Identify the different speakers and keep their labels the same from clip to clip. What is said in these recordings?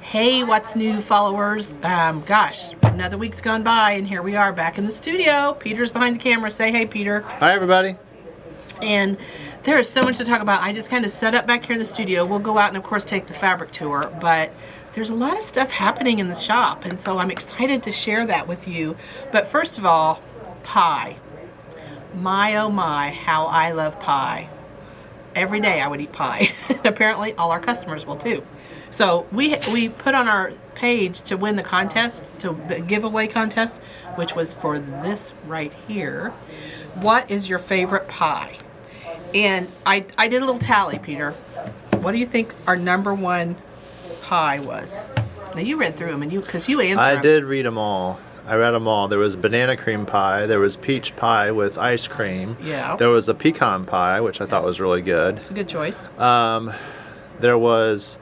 Speaker 1: Hey, what's new, followers? Gosh, another week's gone by, and here we are back in the studio. Peter's behind the camera. Say hey, Peter.
Speaker 2: Hi, everybody.
Speaker 1: And there is so much to talk about. I just kind of set up back here in the studio. We'll go out and, of course, take the fabric tour, but there's a lot of stuff happening in the shop, and so I'm excited to share that with you. But first of all, pie. My, oh my, how I love pie. Every day I would eat pie. Apparently, all our customers will too. So we put on our page to win the contest, to the giveaway contest, which was for this right here. What is your favorite pie? And I did a little tally, Peter. What do you think our number one pie was? Now you read through them, and because you answered them.
Speaker 2: I did read them all. I read them all. There was banana cream pie. There was peach pie with ice cream.
Speaker 1: Yeah.
Speaker 2: There was a pecan pie, which I thought was really good.
Speaker 1: It's a good choice.
Speaker 2: There was...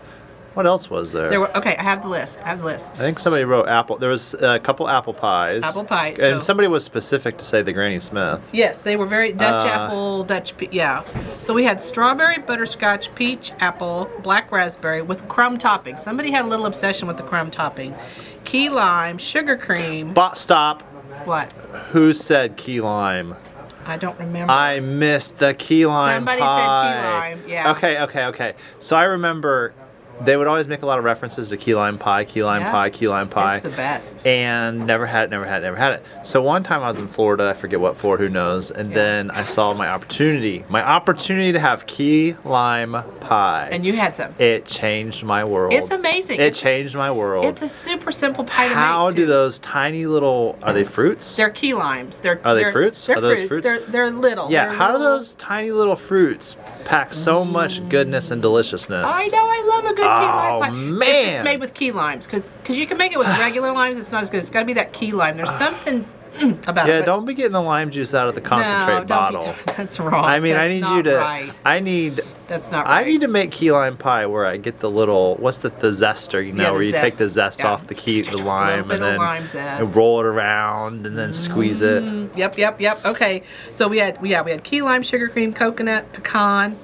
Speaker 2: What else was there?
Speaker 1: Okay, I have the list. I
Speaker 2: think somebody wrote apple. There was a couple apple pies.
Speaker 1: Apple pie.
Speaker 2: And somebody was specific to say the Granny Smith.
Speaker 1: Yes, they were very Dutch apple, yeah. So we had strawberry, butterscotch, peach, apple, black raspberry with crumb topping. Somebody had a little obsession with the crumb topping. Key lime, sugar cream.
Speaker 2: Stop.
Speaker 1: What?
Speaker 2: Who said key lime?
Speaker 1: I don't remember.
Speaker 2: I missed the key lime
Speaker 1: Somebody
Speaker 2: pie.
Speaker 1: said key lime, yeah.
Speaker 2: Okay. So I remember... They would always make a lot of references to key lime pie, key lime pie.
Speaker 1: It's the best.
Speaker 2: And never had it. So one time I was in Florida, I forget what for, who knows, and then I saw my opportunity to have key lime pie.
Speaker 1: And you had some.
Speaker 2: It changed my world.
Speaker 1: It's amazing.
Speaker 2: It changed my world.
Speaker 1: It's a super simple pie to make,
Speaker 2: How do those tiny little, are they fruits?
Speaker 1: They're key limes.
Speaker 2: Are they fruits?
Speaker 1: They're
Speaker 2: are those
Speaker 1: fruits. They're little.
Speaker 2: Yeah,
Speaker 1: they're
Speaker 2: how
Speaker 1: little...
Speaker 2: do those tiny little fruits pack so much goodness and deliciousness?
Speaker 1: I know, I love a good key lime pie.
Speaker 2: Man.
Speaker 1: If it's made with key limes, because you can make it with regular limes, it's not as good. It's got to be that key lime. There's something about it.
Speaker 2: Yeah, don't be getting the lime juice out of the concentrate bottle.
Speaker 1: That's wrong.
Speaker 2: I mean,
Speaker 1: That's
Speaker 2: That's
Speaker 1: not right.
Speaker 2: I need to make key lime pie where I get the little, what's the zester, where you take the zest off the lime and then roll it around and then squeeze it.
Speaker 1: Yep. Okay, so we had key lime, sugar cream, coconut, pecan.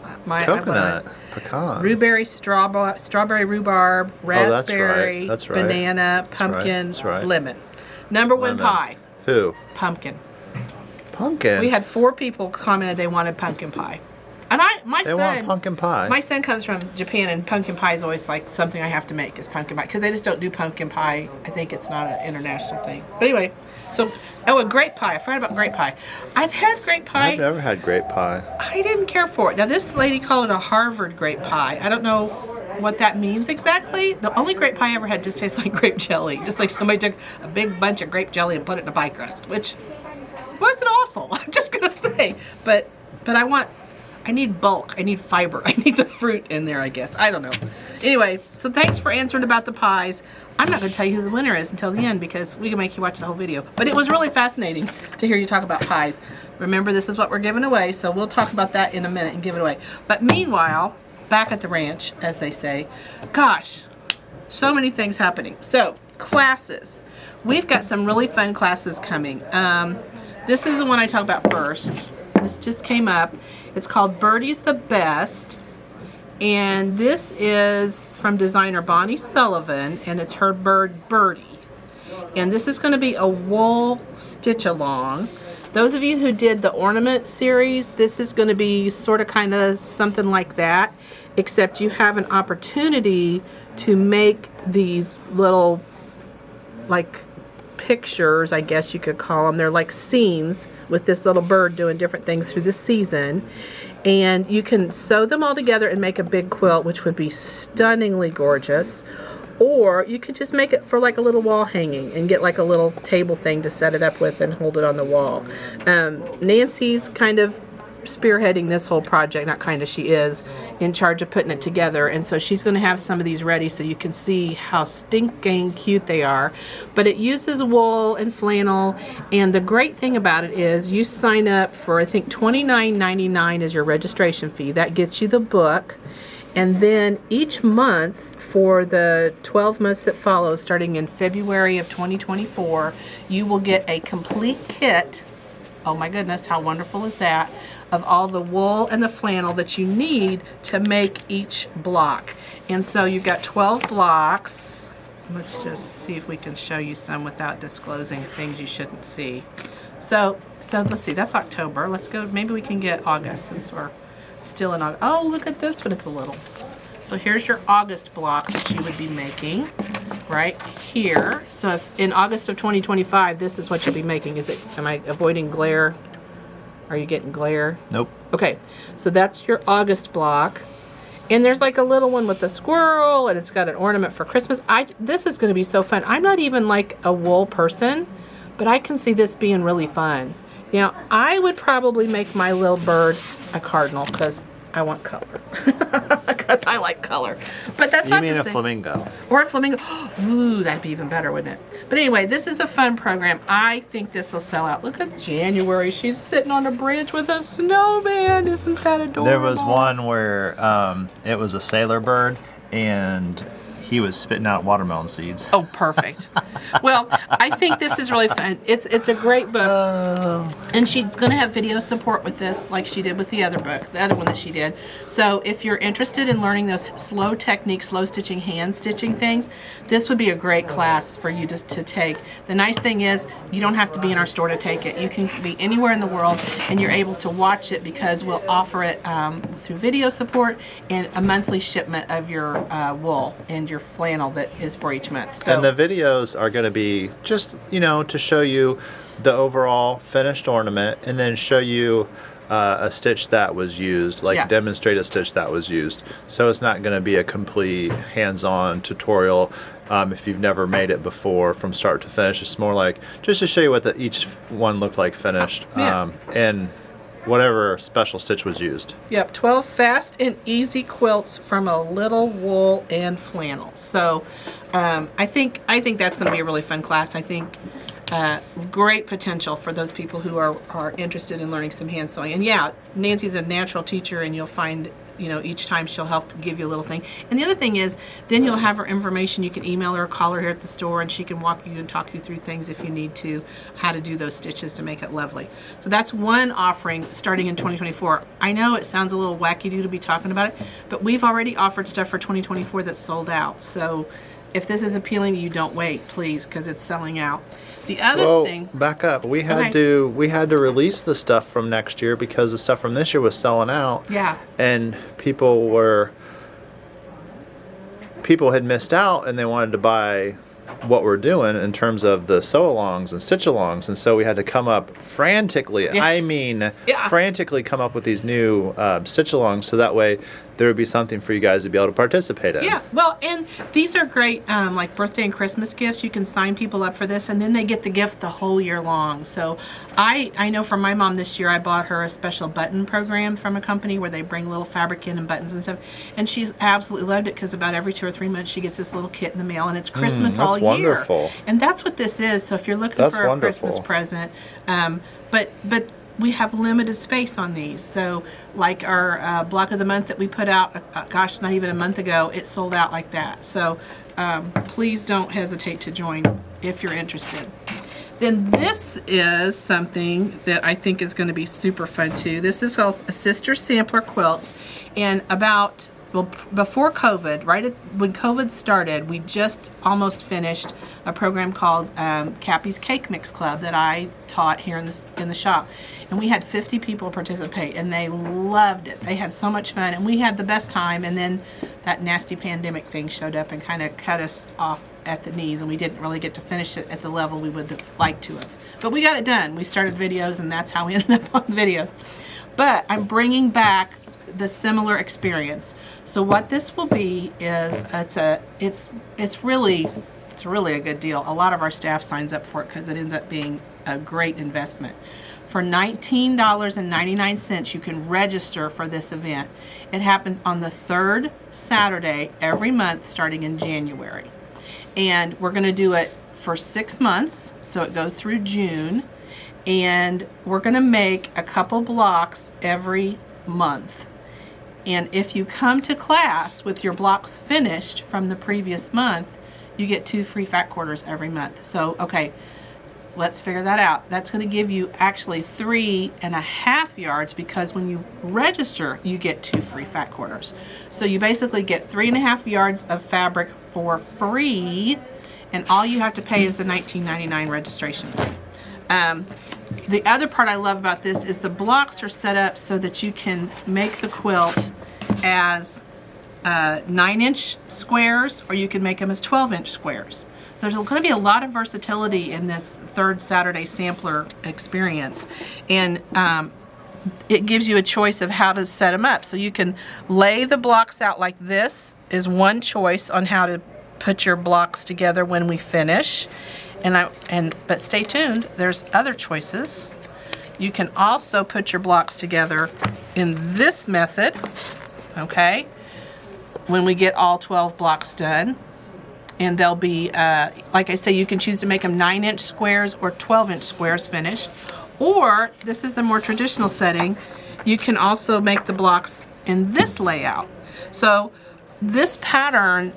Speaker 2: Pecan.
Speaker 1: Blueberry, strawberry rhubarb, raspberry,
Speaker 2: that's right.
Speaker 1: Banana, pumpkin, lemon. Number one pie.
Speaker 2: Who?
Speaker 1: Pumpkin.
Speaker 2: Pumpkin?
Speaker 1: We had 4 people commented they wanted pumpkin pie. And
Speaker 2: they want pumpkin pie.
Speaker 1: My son comes from Japan, and pumpkin pie is always like something I have to make is pumpkin pie, because they just don't do pumpkin pie. I think it's not an international thing. But anyway, a grape pie. I forgot about grape pie. I've had grape pie.
Speaker 2: I've never had grape pie.
Speaker 1: I didn't care for it. Now this lady called it a Harvard grape pie. I don't know what that means exactly. The only grape pie I ever had just tastes like grape jelly. Just like somebody took a big bunch of grape jelly and put it in a pie crust, which wasn't awful. I'm just gonna say. But I need bulk. I need fiber. I need the fruit in there, I guess. I don't know. Anyway, so thanks for answering about the pies. I'm not going to tell you who the winner is until the end, because we can make you watch the whole video. But it was really fascinating to hear you talk about pies. Remember, this is what we're giving away, so we'll talk about that in a minute and give it away. But meanwhile, back at the ranch, as they say, gosh, so many things happening. So, classes. We've got some really fun classes coming. This is the one I talk about first. This just came up. It's called Birdie's the Best, and this is from designer Bonnie Sullivan, and it's her bird Birdie. And this is going to be a wool stitch along. Those of you who did the ornament series, this is going to be sort of kind of something like that, except you have an opportunity to make these little like pictures, I guess you could call them. They're like scenes with this little bird doing different things through the season, and you can sew them all together and make a big quilt, which would be stunningly gorgeous. Or you could just make it for like a little wall hanging and get like a little table thing to set it up with and hold it on the wall. Nancy's kind of spearheading this whole project, not kind of, she is in charge of putting it together, and so she's going to have some of these ready so you can see how stinking cute they are. But it uses wool and flannel, and the great thing about it is you sign up for, I think $29.99 is your registration fee. That gets you the book, and then each month for the 12 months that follow, starting in February of 2024, you will get a complete kit. Oh my goodness, how wonderful is that? of all the wool and the flannel that you need to make each block. And so you've got 12 blocks. Let's just see if we can show you some without disclosing things you shouldn't see. So let's see, that's October. Let's go, maybe we can get August since we're still in August. Oh, look at this one, it's a little. So here's your August block that you would be making right here. So if in August of 2025, this is what you'll be making. Am I avoiding glare? Are you getting glare?
Speaker 2: Nope.
Speaker 1: Okay, so that's your August block. And there's like a little one with a squirrel, and it's got an ornament for Christmas. This is gonna be so fun. I'm not even like a wool person, but I can see this being really fun. Now, I would probably make my little bird a cardinal because I want color. Because I like color. But that's not to say...
Speaker 2: You mean a flamingo.
Speaker 1: Or a flamingo. Ooh, that'd be even better, wouldn't it? But anyway, this is a fun program. I think this will sell out. Look at January. She's sitting on a branch with a snowman. Isn't that adorable?
Speaker 2: There was one where it was a sailor bird, and he was spitting out watermelon seeds.
Speaker 1: Oh, perfect. Well, I think this is really fun. It's a great book. And she's going to have video support with this like she did with the other book, the other one that she did. So if you're interested in learning those slow techniques, slow stitching, hand stitching things, this would be a great class for you to take. The nice thing is you don't have to be in our store to take it. You can be anywhere in the world and you're able to watch it because we'll offer it through video support and a monthly shipment of your wool and your flannel that is for each month. So,
Speaker 2: and the videos are going to be just, to show you the overall finished ornament and then show you a stitch that was used, demonstrate a stitch that was used. So it's not going to be a complete hands-on tutorial if you've never made it before from start to finish. It's more like just to show you what each one looked like finished and whatever special stitch was used.
Speaker 1: Yep, 12 fast and easy quilts from a little wool and flannel. So I think that's going to be a really fun class. I think great potential for those people who are interested in learning some hand sewing. And yeah, Nancy's a natural teacher, and you'll find each time she'll help give you a little thing. And the other thing is, then you'll have her information. You can email her or call her here at the store, and she can walk you and talk you through things if you need to, how to do those stitches to make it lovely. So that's one offering starting in 2024. I know it sounds a little wacky to be talking about it, but we've already offered stuff for 2024 that's sold out. So if this is appealing to you, don't wait, please, because it's selling out. The other thing...
Speaker 2: back up. We had to release the stuff from next year because the stuff from this year was selling out.
Speaker 1: Yeah.
Speaker 2: And people had missed out, and they wanted to buy what we're doing in terms of the sew-alongs and stitch-alongs, and so we had to come up frantically. Yes. Frantically come up with these new stitch-alongs, so that way there would be something for you guys to be able to participate in.
Speaker 1: Yeah, well, and these are great, like birthday and Christmas gifts. You can sign people up for this, and then they get the gift the whole year long. So I know for my mom this year, I bought her a special button program from a company where they bring little fabric in and buttons and stuff, and she's absolutely loved it because about every 2 or 3 months she gets this little kit in the mail, and it's Christmas all year.
Speaker 2: Wonderful.
Speaker 1: And that's what this is. So if you're looking for a Christmas present, but we have limited space on these. So like our block of the month that we put out, not even a month ago, it sold out like that. So please don't hesitate to join if you're interested. Then this is something that I think is going to be super fun too. This is called a Sister Sampler Quilts. And before COVID, when COVID started, we just almost finished a program called Cappy's Cake Mix Club that I taught here in the shop. And we had 50 people participate, and they loved it. They had so much fun, and we had the best time. And then that nasty pandemic thing showed up and kind of cut us off at the knees, and we didn't really get to finish it at the level we would have liked to have. But we got it done. We started videos, and that's how we ended up on videos. But I'm bringing back the similar experience. So what this will be is it's really a good deal. A lot of our staff signs up for it because it ends up being a great investment. For $19.99, you can register for this event. It happens on the 3rd Saturday every month starting in January. And we're going to do it for 6 months, so it goes through June. And we're going to make a couple blocks every month. And if you come to class with your blocks finished from the previous month, you get 2 free fat quarters every month. So, okay, let's figure that out. That's going to give you actually 3.5 yards, because when you register, you get 2 free fat quarters. So you basically get 3.5 yards of fabric for free, and all you have to pay is the $19.99 registration fee. The other part I love about this is the blocks are set up so that you can make the quilt as 9-inch squares, or you can make them as 12-inch squares. So there's going to be a lot of versatility in this third Saturday sampler experience, and it gives you a choice of how to set them up. So you can lay the blocks out like this is one choice on how to put your blocks together when we finish. But stay tuned, there's other choices. You can also put your blocks together in this method, okay, when we get all 12 blocks done. And they'll be, like I say, you can choose to make them 9-inch squares or 12-inch squares finished. Or, this is the more traditional setting, you can also make the blocks in this layout. So this pattern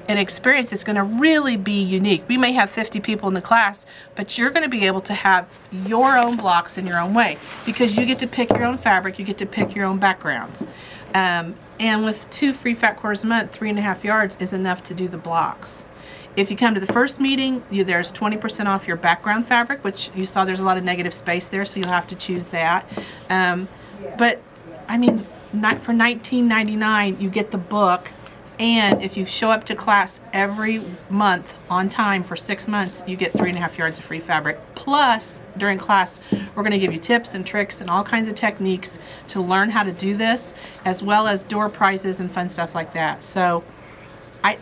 Speaker 1: and experience is going to really be unique. We may have 50 people in the class, but you're going to be able to have your own blocks in your own way, because you get to pick your own fabric, you get to pick your own backgrounds. And with 2 free fat quarters a month, 3.5 yards is enough to do the blocks. If you come to the first meeting, there's 20% off your background fabric, which you saw there's a lot of negative space there, so you'll have to choose that. But I mean, for $19.99, you get the book. And if you show up to class every month on time for 6 months, you get 3.5 yards of free fabric. Plus, during class, we're going to give you tips and tricks and all kinds of techniques to learn how to do this, as well as door prizes and fun stuff like that. So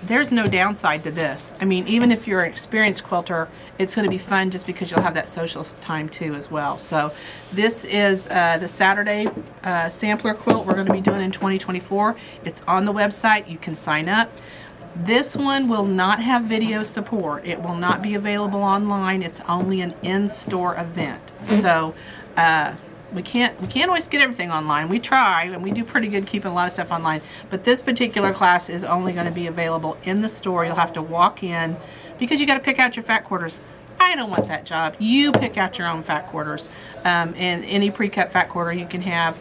Speaker 1: there's no downside to this. I mean, even if you're an experienced quilter, it's going to be fun just because you'll have that social time too as well. So this is the Saturday sampler quilt we're going to be doing in 2024. It's on the website. You can sign up. This one will not have video support. It will not be available online. It's only an in-store event. So we can't always get everything online. We try, and we do pretty good keeping a lot of stuff online. But this particular class is only going to be available in the store. You'll have to walk in, because you got to pick out your fat quarters. I don't want that job. You pick out your own fat quarters, and any pre-cut fat quarter you can have.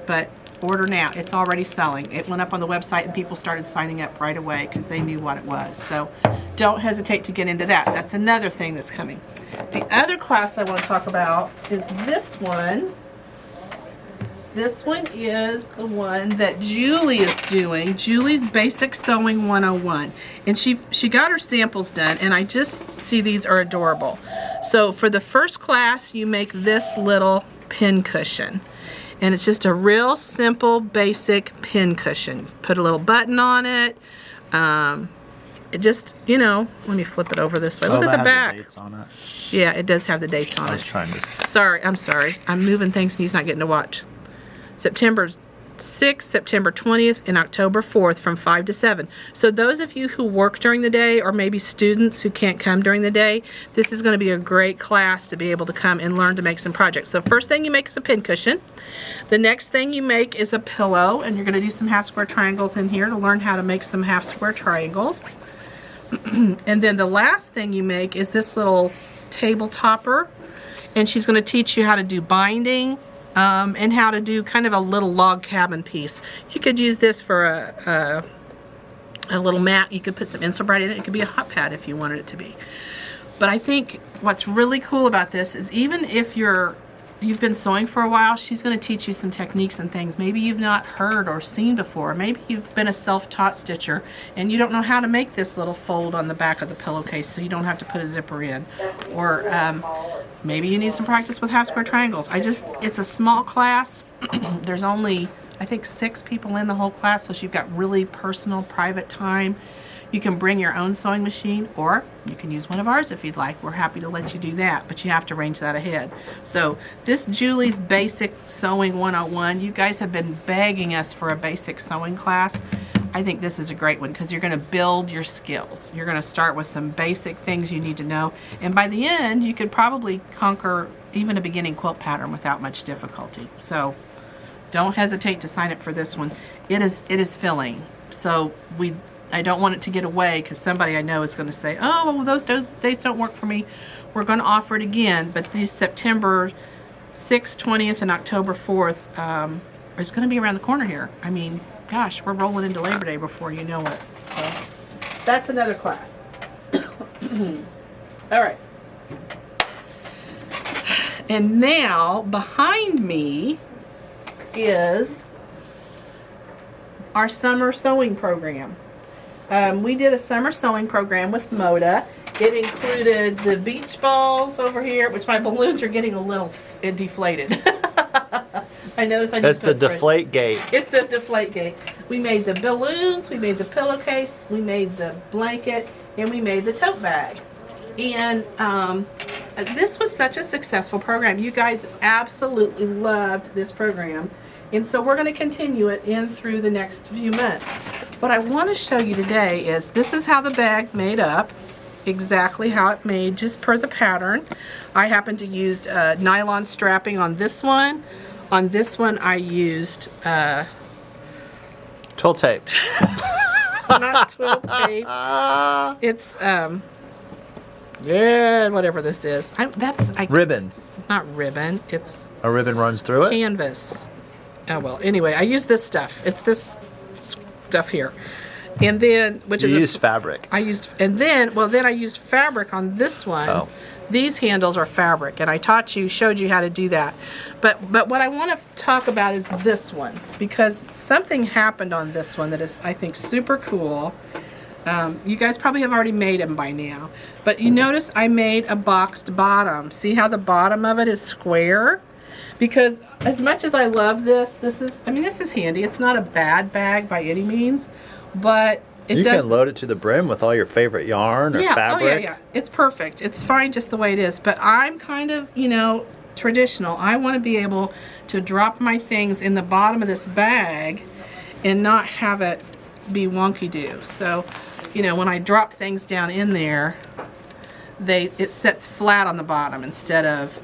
Speaker 1: But order now. It's already selling. It went up on the website, and people started signing up right away because they knew what it was. So don't hesitate to get into that. That's another thing that's coming. The other class I want to talk about is this one. This one is the one that Julie is doing, Julie's Basic Sewing 101. And she got her samples done, and I just see these are adorable. So for the first class, you make this little pin cushion. And it's just a real simple, basic pin cushion. Put a little button on it. It just, you know, let me flip it over this way. Look at the back.
Speaker 2: The dates on it.
Speaker 1: Yeah, it does have the dates on it.
Speaker 2: I was trying to.
Speaker 1: Sorry, I'm sorry. I'm moving things and he's not getting to watch. September 6th, September 20th, and October 4th from 5 to 7. So those of you who work during the day, or maybe students who can't come during the day, this is going to be a great class to be able to come and learn to make some projects. So first thing you make is a pin cushion. The next thing you make is a pillow, and you're going to do some half square triangles in here to learn how to make some half square triangles. And then the last thing you make is this little table topper, and she's going to teach you how to do binding, and how to do kind of a little log cabin piece. You could use this for a little mat. You could put some Insulbrite in it. It could be a hot pad if you wanted it to be. But I think what's really cool about this is, even if you've been sewing for a while, she's going to teach you some techniques and things maybe you've not heard or seen before. Maybe you've been a self-taught stitcher and you don't know how to make this little fold on the back of the pillowcase so you don't have to put a zipper in. Or maybe you need some practice with half square triangles. It's a small class. There's only, I think, 6 people in the whole class, so you've got really personal, private time. You can bring your own sewing machine, or you can use one of ours if you'd like. We're happy to let you do that, but you have to arrange that ahead. So this Julie's Basic Sewing 101, you guys have been begging us for a basic sewing class. I think this is a great one because you're going to build your skills. You're going to start with some basic things you need to know, and by the end, you could probably conquer even a beginning quilt pattern without much difficulty. So don't hesitate to sign up for this one. It is filling. So I don't want it to get away because somebody I know is going to say, oh, well, those dates don't work for me. We're going to offer it again, but these September 6th, 20th, and October 4th is going to be around the corner here. I mean, gosh, we're rolling into Labor Day before you know it. So that's another class. All right. And now behind me is our summer sewing program. We did a summer sewing program with Moda. It included the beach balls over here, which my balloons are getting a little deflated. I noticed I need
Speaker 2: That's the deflate gate.
Speaker 1: It's the deflate gate. We made the balloons, we made the pillowcase, we made the blanket, and we made the tote bag. And this was such a successful program. You guys absolutely loved this program. And so we're going to continue it in through the next few months. What I want to show you today is this is how the bag made up. Exactly how it made, just per the pattern. I happened to use nylon strapping on this one. On this one I used
Speaker 2: Twill tape.
Speaker 1: not twill tape. It's yeah, whatever this is.
Speaker 2: Ribbon.
Speaker 1: Not ribbon. It's
Speaker 2: A ribbon runs through it?
Speaker 1: canvas. Oh well. Anyway, I use this stuff. It's this stuff here, and then
Speaker 2: You used fabric.
Speaker 1: I used then I used fabric on this one.
Speaker 2: Oh.
Speaker 1: These handles are fabric, and I showed you how to do that. But what I want to talk about is this one, because something happened on this one that is, I think, super cool. You guys probably have already made them by now, but you notice I made a boxed bottom. See how the bottom of it is square? Because as much as I love this is handy. It's not a bad bag by any means, but
Speaker 2: You can load it to the brim with all your favorite yarn or fabric.
Speaker 1: Oh yeah. It's perfect. It's fine just the way it is. But I'm kind of, traditional. I want to be able to drop my things in the bottom of this bag and not have it be wonky-do. So, when I drop things down in there, it sets flat on the bottom instead of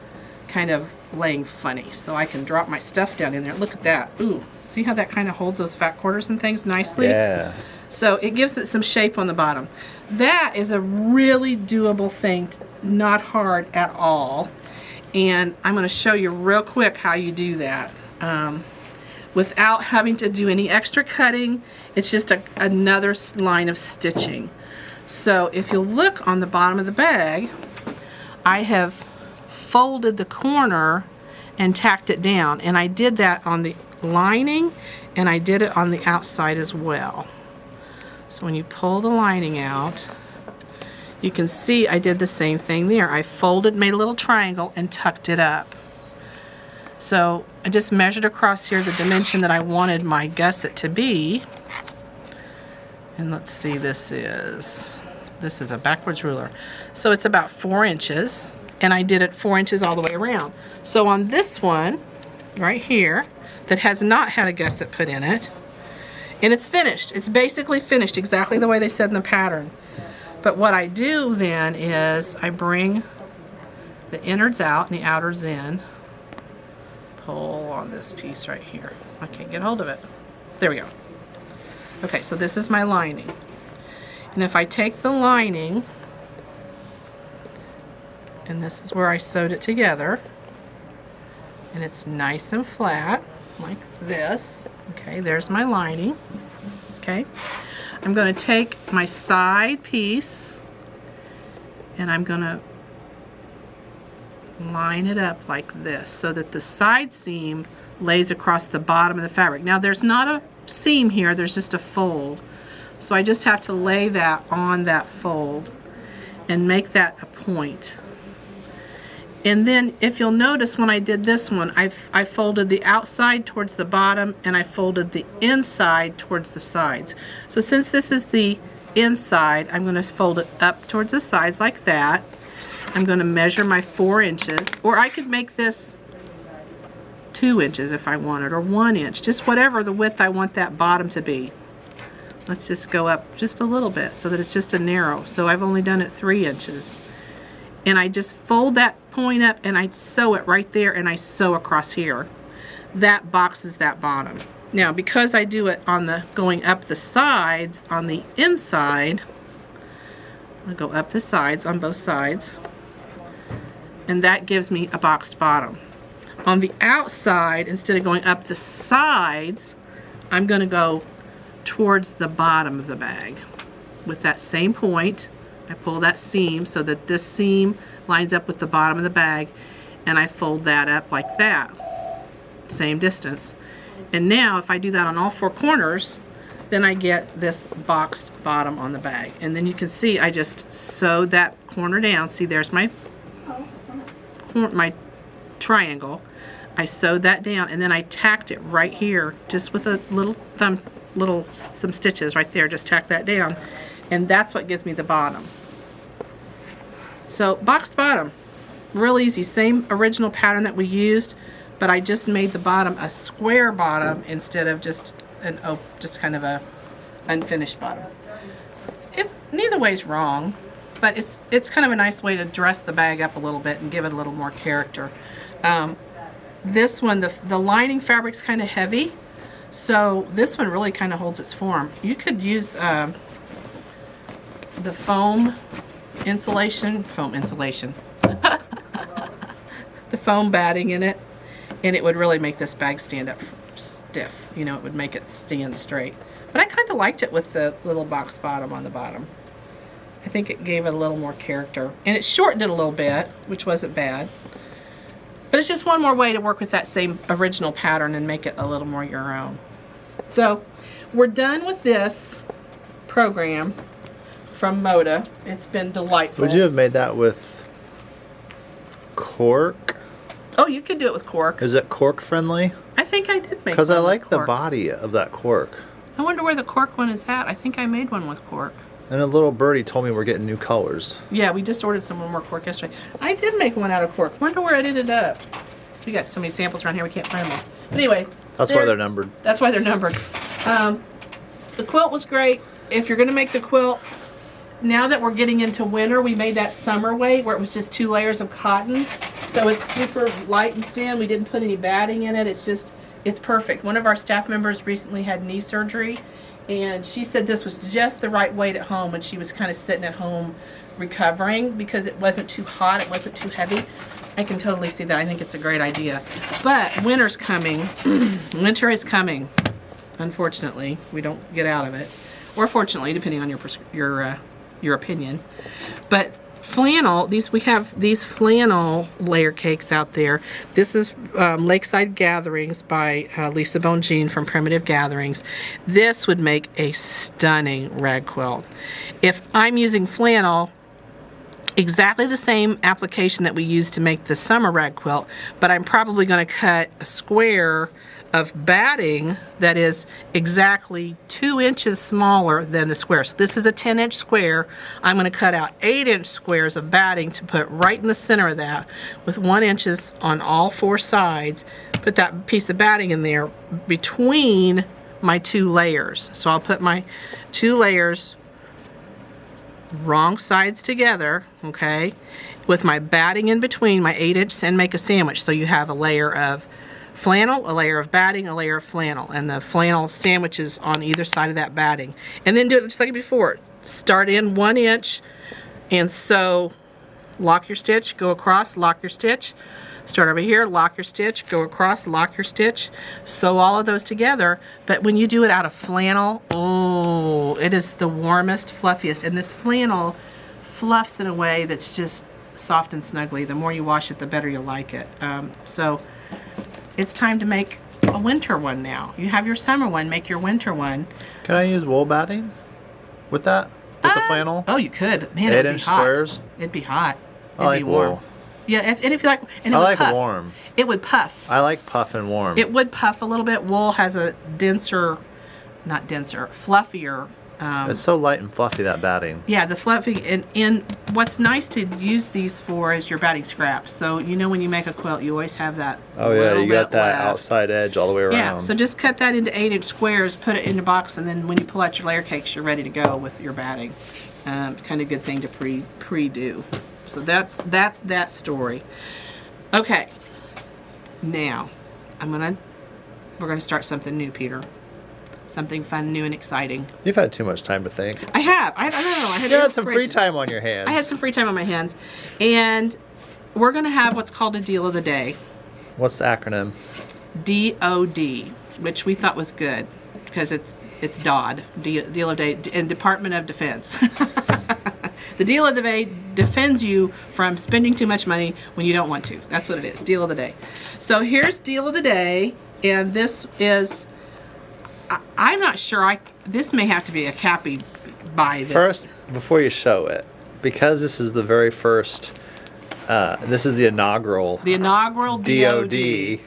Speaker 1: kind of laying funny. So I can drop my stuff down in there. Look at that. Ooh, see how that kind of holds those fat quarters and things nicely?
Speaker 2: Yeah.
Speaker 1: So it gives it some shape on the bottom. That is a really doable thing, not hard at all. And I'm going to show you real quick how you do that without having to do any extra cutting. It's just another line of stitching. So if you look on the bottom of the bag, I have folded the corner and tacked it down. And I did that on the lining, and I did it on the outside as well. So when you pull the lining out, you can see I did the same thing there. I folded, made a little triangle, and tucked it up. So I just measured across here the dimension that I wanted my gusset to be. And let's see, this is a backwards ruler. So it's about 4 inches, and I did it 4 inches all the way around. So on this one, right here, that has not had a gusset put in it, and it's finished. It's basically finished exactly the way they said in the pattern. But what I do then is I bring the innards out and the outers in. Pull on this piece right here. I can't get hold of it. There we go. Okay, so this is my lining. And if I take the lining, and this is where I sewed it together, and it's nice and flat, like this. Okay, there's my lining. Okay, I'm going to take my side piece and I'm going to line it up like this so that the side seam lays across the bottom of the fabric. Now there's not a seam here, there's just a fold. So I just have to lay that on that fold and make that a point. And then if you'll notice when I did this one, I folded the outside towards the bottom and I folded the inside towards the sides. So since this is the inside, I'm going to fold it up towards the sides like that. I'm going to measure my 4 inches, or I could make this 2 inches if I wanted, or 1 inch, just whatever the width I want that bottom to be. Let's just go up just a little bit so that it's just a narrow. So I've only done it 3 inches. And I just fold that point up and I sew it right there and I sew across here. That boxes that bottom. Now, because I do it on the going up the sides on the inside, I'll go up the sides on both sides, and that gives me a boxed bottom. On the outside, instead of going up the sides, I'm going to go towards the bottom of the bag. With that same point, I pull that seam so that this seam lines up with the bottom of the bag, and I fold that up like that. Same distance. And now if I do that on all four corners, then I get this boxed bottom on the bag. And then you can see I just sewed that corner down. See, there's my triangle. I sewed that down, and then I tacked it right here just with a some stitches right there. Just tack that down, and that's what gives me the bottom. So boxed bottom, real easy. Same original pattern that we used, but I just made the bottom a square bottom instead of just kind of a unfinished bottom. It's neither way's wrong, but it's kind of a nice way to dress the bag up a little bit and give it a little more character. This one, the lining fabric's kind of heavy, so this one really kind of holds its form. You could use the foam insulation, the foam batting in it, and it would really make this bag stand up stiff. You know, it would make it stand straight. But I kind of liked it with the little box bottom on the bottom. I think it gave it a little more character. And it shortened it a little bit, which wasn't bad. But it's just one more way to work with that same original pattern and make it a little more your own. So we're done with this program from Moda. It's been delightful.
Speaker 2: Would you have made that with cork?
Speaker 1: Oh, you could do it with cork.
Speaker 2: Is it cork friendly?
Speaker 1: I think I did make one.
Speaker 2: Because I like
Speaker 1: with
Speaker 2: the
Speaker 1: cork.
Speaker 2: body of that cork.
Speaker 1: I wonder where the cork one is at. I think I made one with cork.
Speaker 2: And a little birdie told me we're getting new colors.
Speaker 1: Yeah, we just ordered some more cork yesterday. I did make one out of cork. Wonder where I ended up. We got so many samples around here we can't find them all. But anyway.
Speaker 2: That's why they're numbered.
Speaker 1: That's why they're numbered. The quilt was great. If you're going to make the quilt, now that we're getting into winter, we made that summer weight where it was just 2 layers of cotton. So it's super light and thin. We didn't put any batting in it. It's perfect. One of our staff members recently had knee surgery, and she said this was just the right weight at home when she was kind of sitting at home recovering, because it wasn't too hot, it wasn't too heavy. I can totally see that. I think it's a great idea. But winter's coming. Winter is coming. Unfortunately, we don't get out of it, or fortunately, depending on your opinion. But flannel, we have these flannel layer cakes out there. This is Lakeside Gatherings by Lisa Bongean from Primitive Gatherings. This would make a stunning rag quilt. If I'm using flannel, exactly the same application that we use to make the summer rag quilt, but I'm probably going to cut a square of batting that is exactly 2 inches smaller than the square. So this is a 10-inch square. I'm going to cut out 8-inch squares of batting to put right in the center of that with 1 inch on all 4 sides. Put that piece of batting in there between my 2 layers. So I'll put my 2 layers wrong sides together, okay, with my batting in between, my 8-inch, and make a sandwich. So you have a layer of flannel, a layer of batting, a layer of flannel, and the flannel sandwiches on either side of that batting. And then do it just like before. Start in 1 inch and sew, lock your stitch, go across, lock your stitch, start over here, lock your stitch, go across, lock your stitch, sew all of those together. But when you do it out of flannel, oh, it is the warmest, fluffiest. And this flannel fluffs in a way that's just soft and snuggly. The more you wash it, the better you'll like it. So it's time to make a winter one now. You have your summer one, make your winter one.
Speaker 2: Can I use wool batting with that? With the flannel?
Speaker 1: Oh, you could, but man, it'd be hot.
Speaker 2: Squares?
Speaker 1: It'd be hot. It'd
Speaker 2: I like
Speaker 1: be warm.
Speaker 2: wool.
Speaker 1: Yeah, and if you like, and it
Speaker 2: I
Speaker 1: would
Speaker 2: like
Speaker 1: puff.
Speaker 2: warm.
Speaker 1: It would puff.
Speaker 2: I like puff and warm.
Speaker 1: It would puff a little bit. Wool has a denser, not denser, fluffier.
Speaker 2: It's so light and fluffy, that batting.
Speaker 1: Yeah, the fluffy, and what's nice to use these for is your batting scraps. So you know when you make a quilt, you always have that.
Speaker 2: Oh yeah, you got that
Speaker 1: left.
Speaker 2: outside edge all the way around.
Speaker 1: Yeah, so just cut that into 8-inch squares, put it in the box, and then when you pull out your layer cakes, you're ready to go with your batting. Kind of good thing to pre-do. So that's that story. Okay, now I'm gonna we're going to start something new, Peter. Something fun, new, and exciting.
Speaker 2: You've had too much time to think.
Speaker 1: I have. I don't know. I had
Speaker 2: You had some free time on your hands.
Speaker 1: I had some free time on my hands. And we're going to have what's called a deal of the day.
Speaker 2: What's the acronym?
Speaker 1: DOD, which we thought was good because it's DOD, Deal of Day, and Department of Defense. The Deal of the Day defends you from spending too much money when you don't want to. That's what it is, Deal of the Day. So here's Deal of the Day, and this is, I'm not sure, this may have to be a Cappy buy this.
Speaker 2: First, before you show it, because this is the very first, this is the inaugural DOD.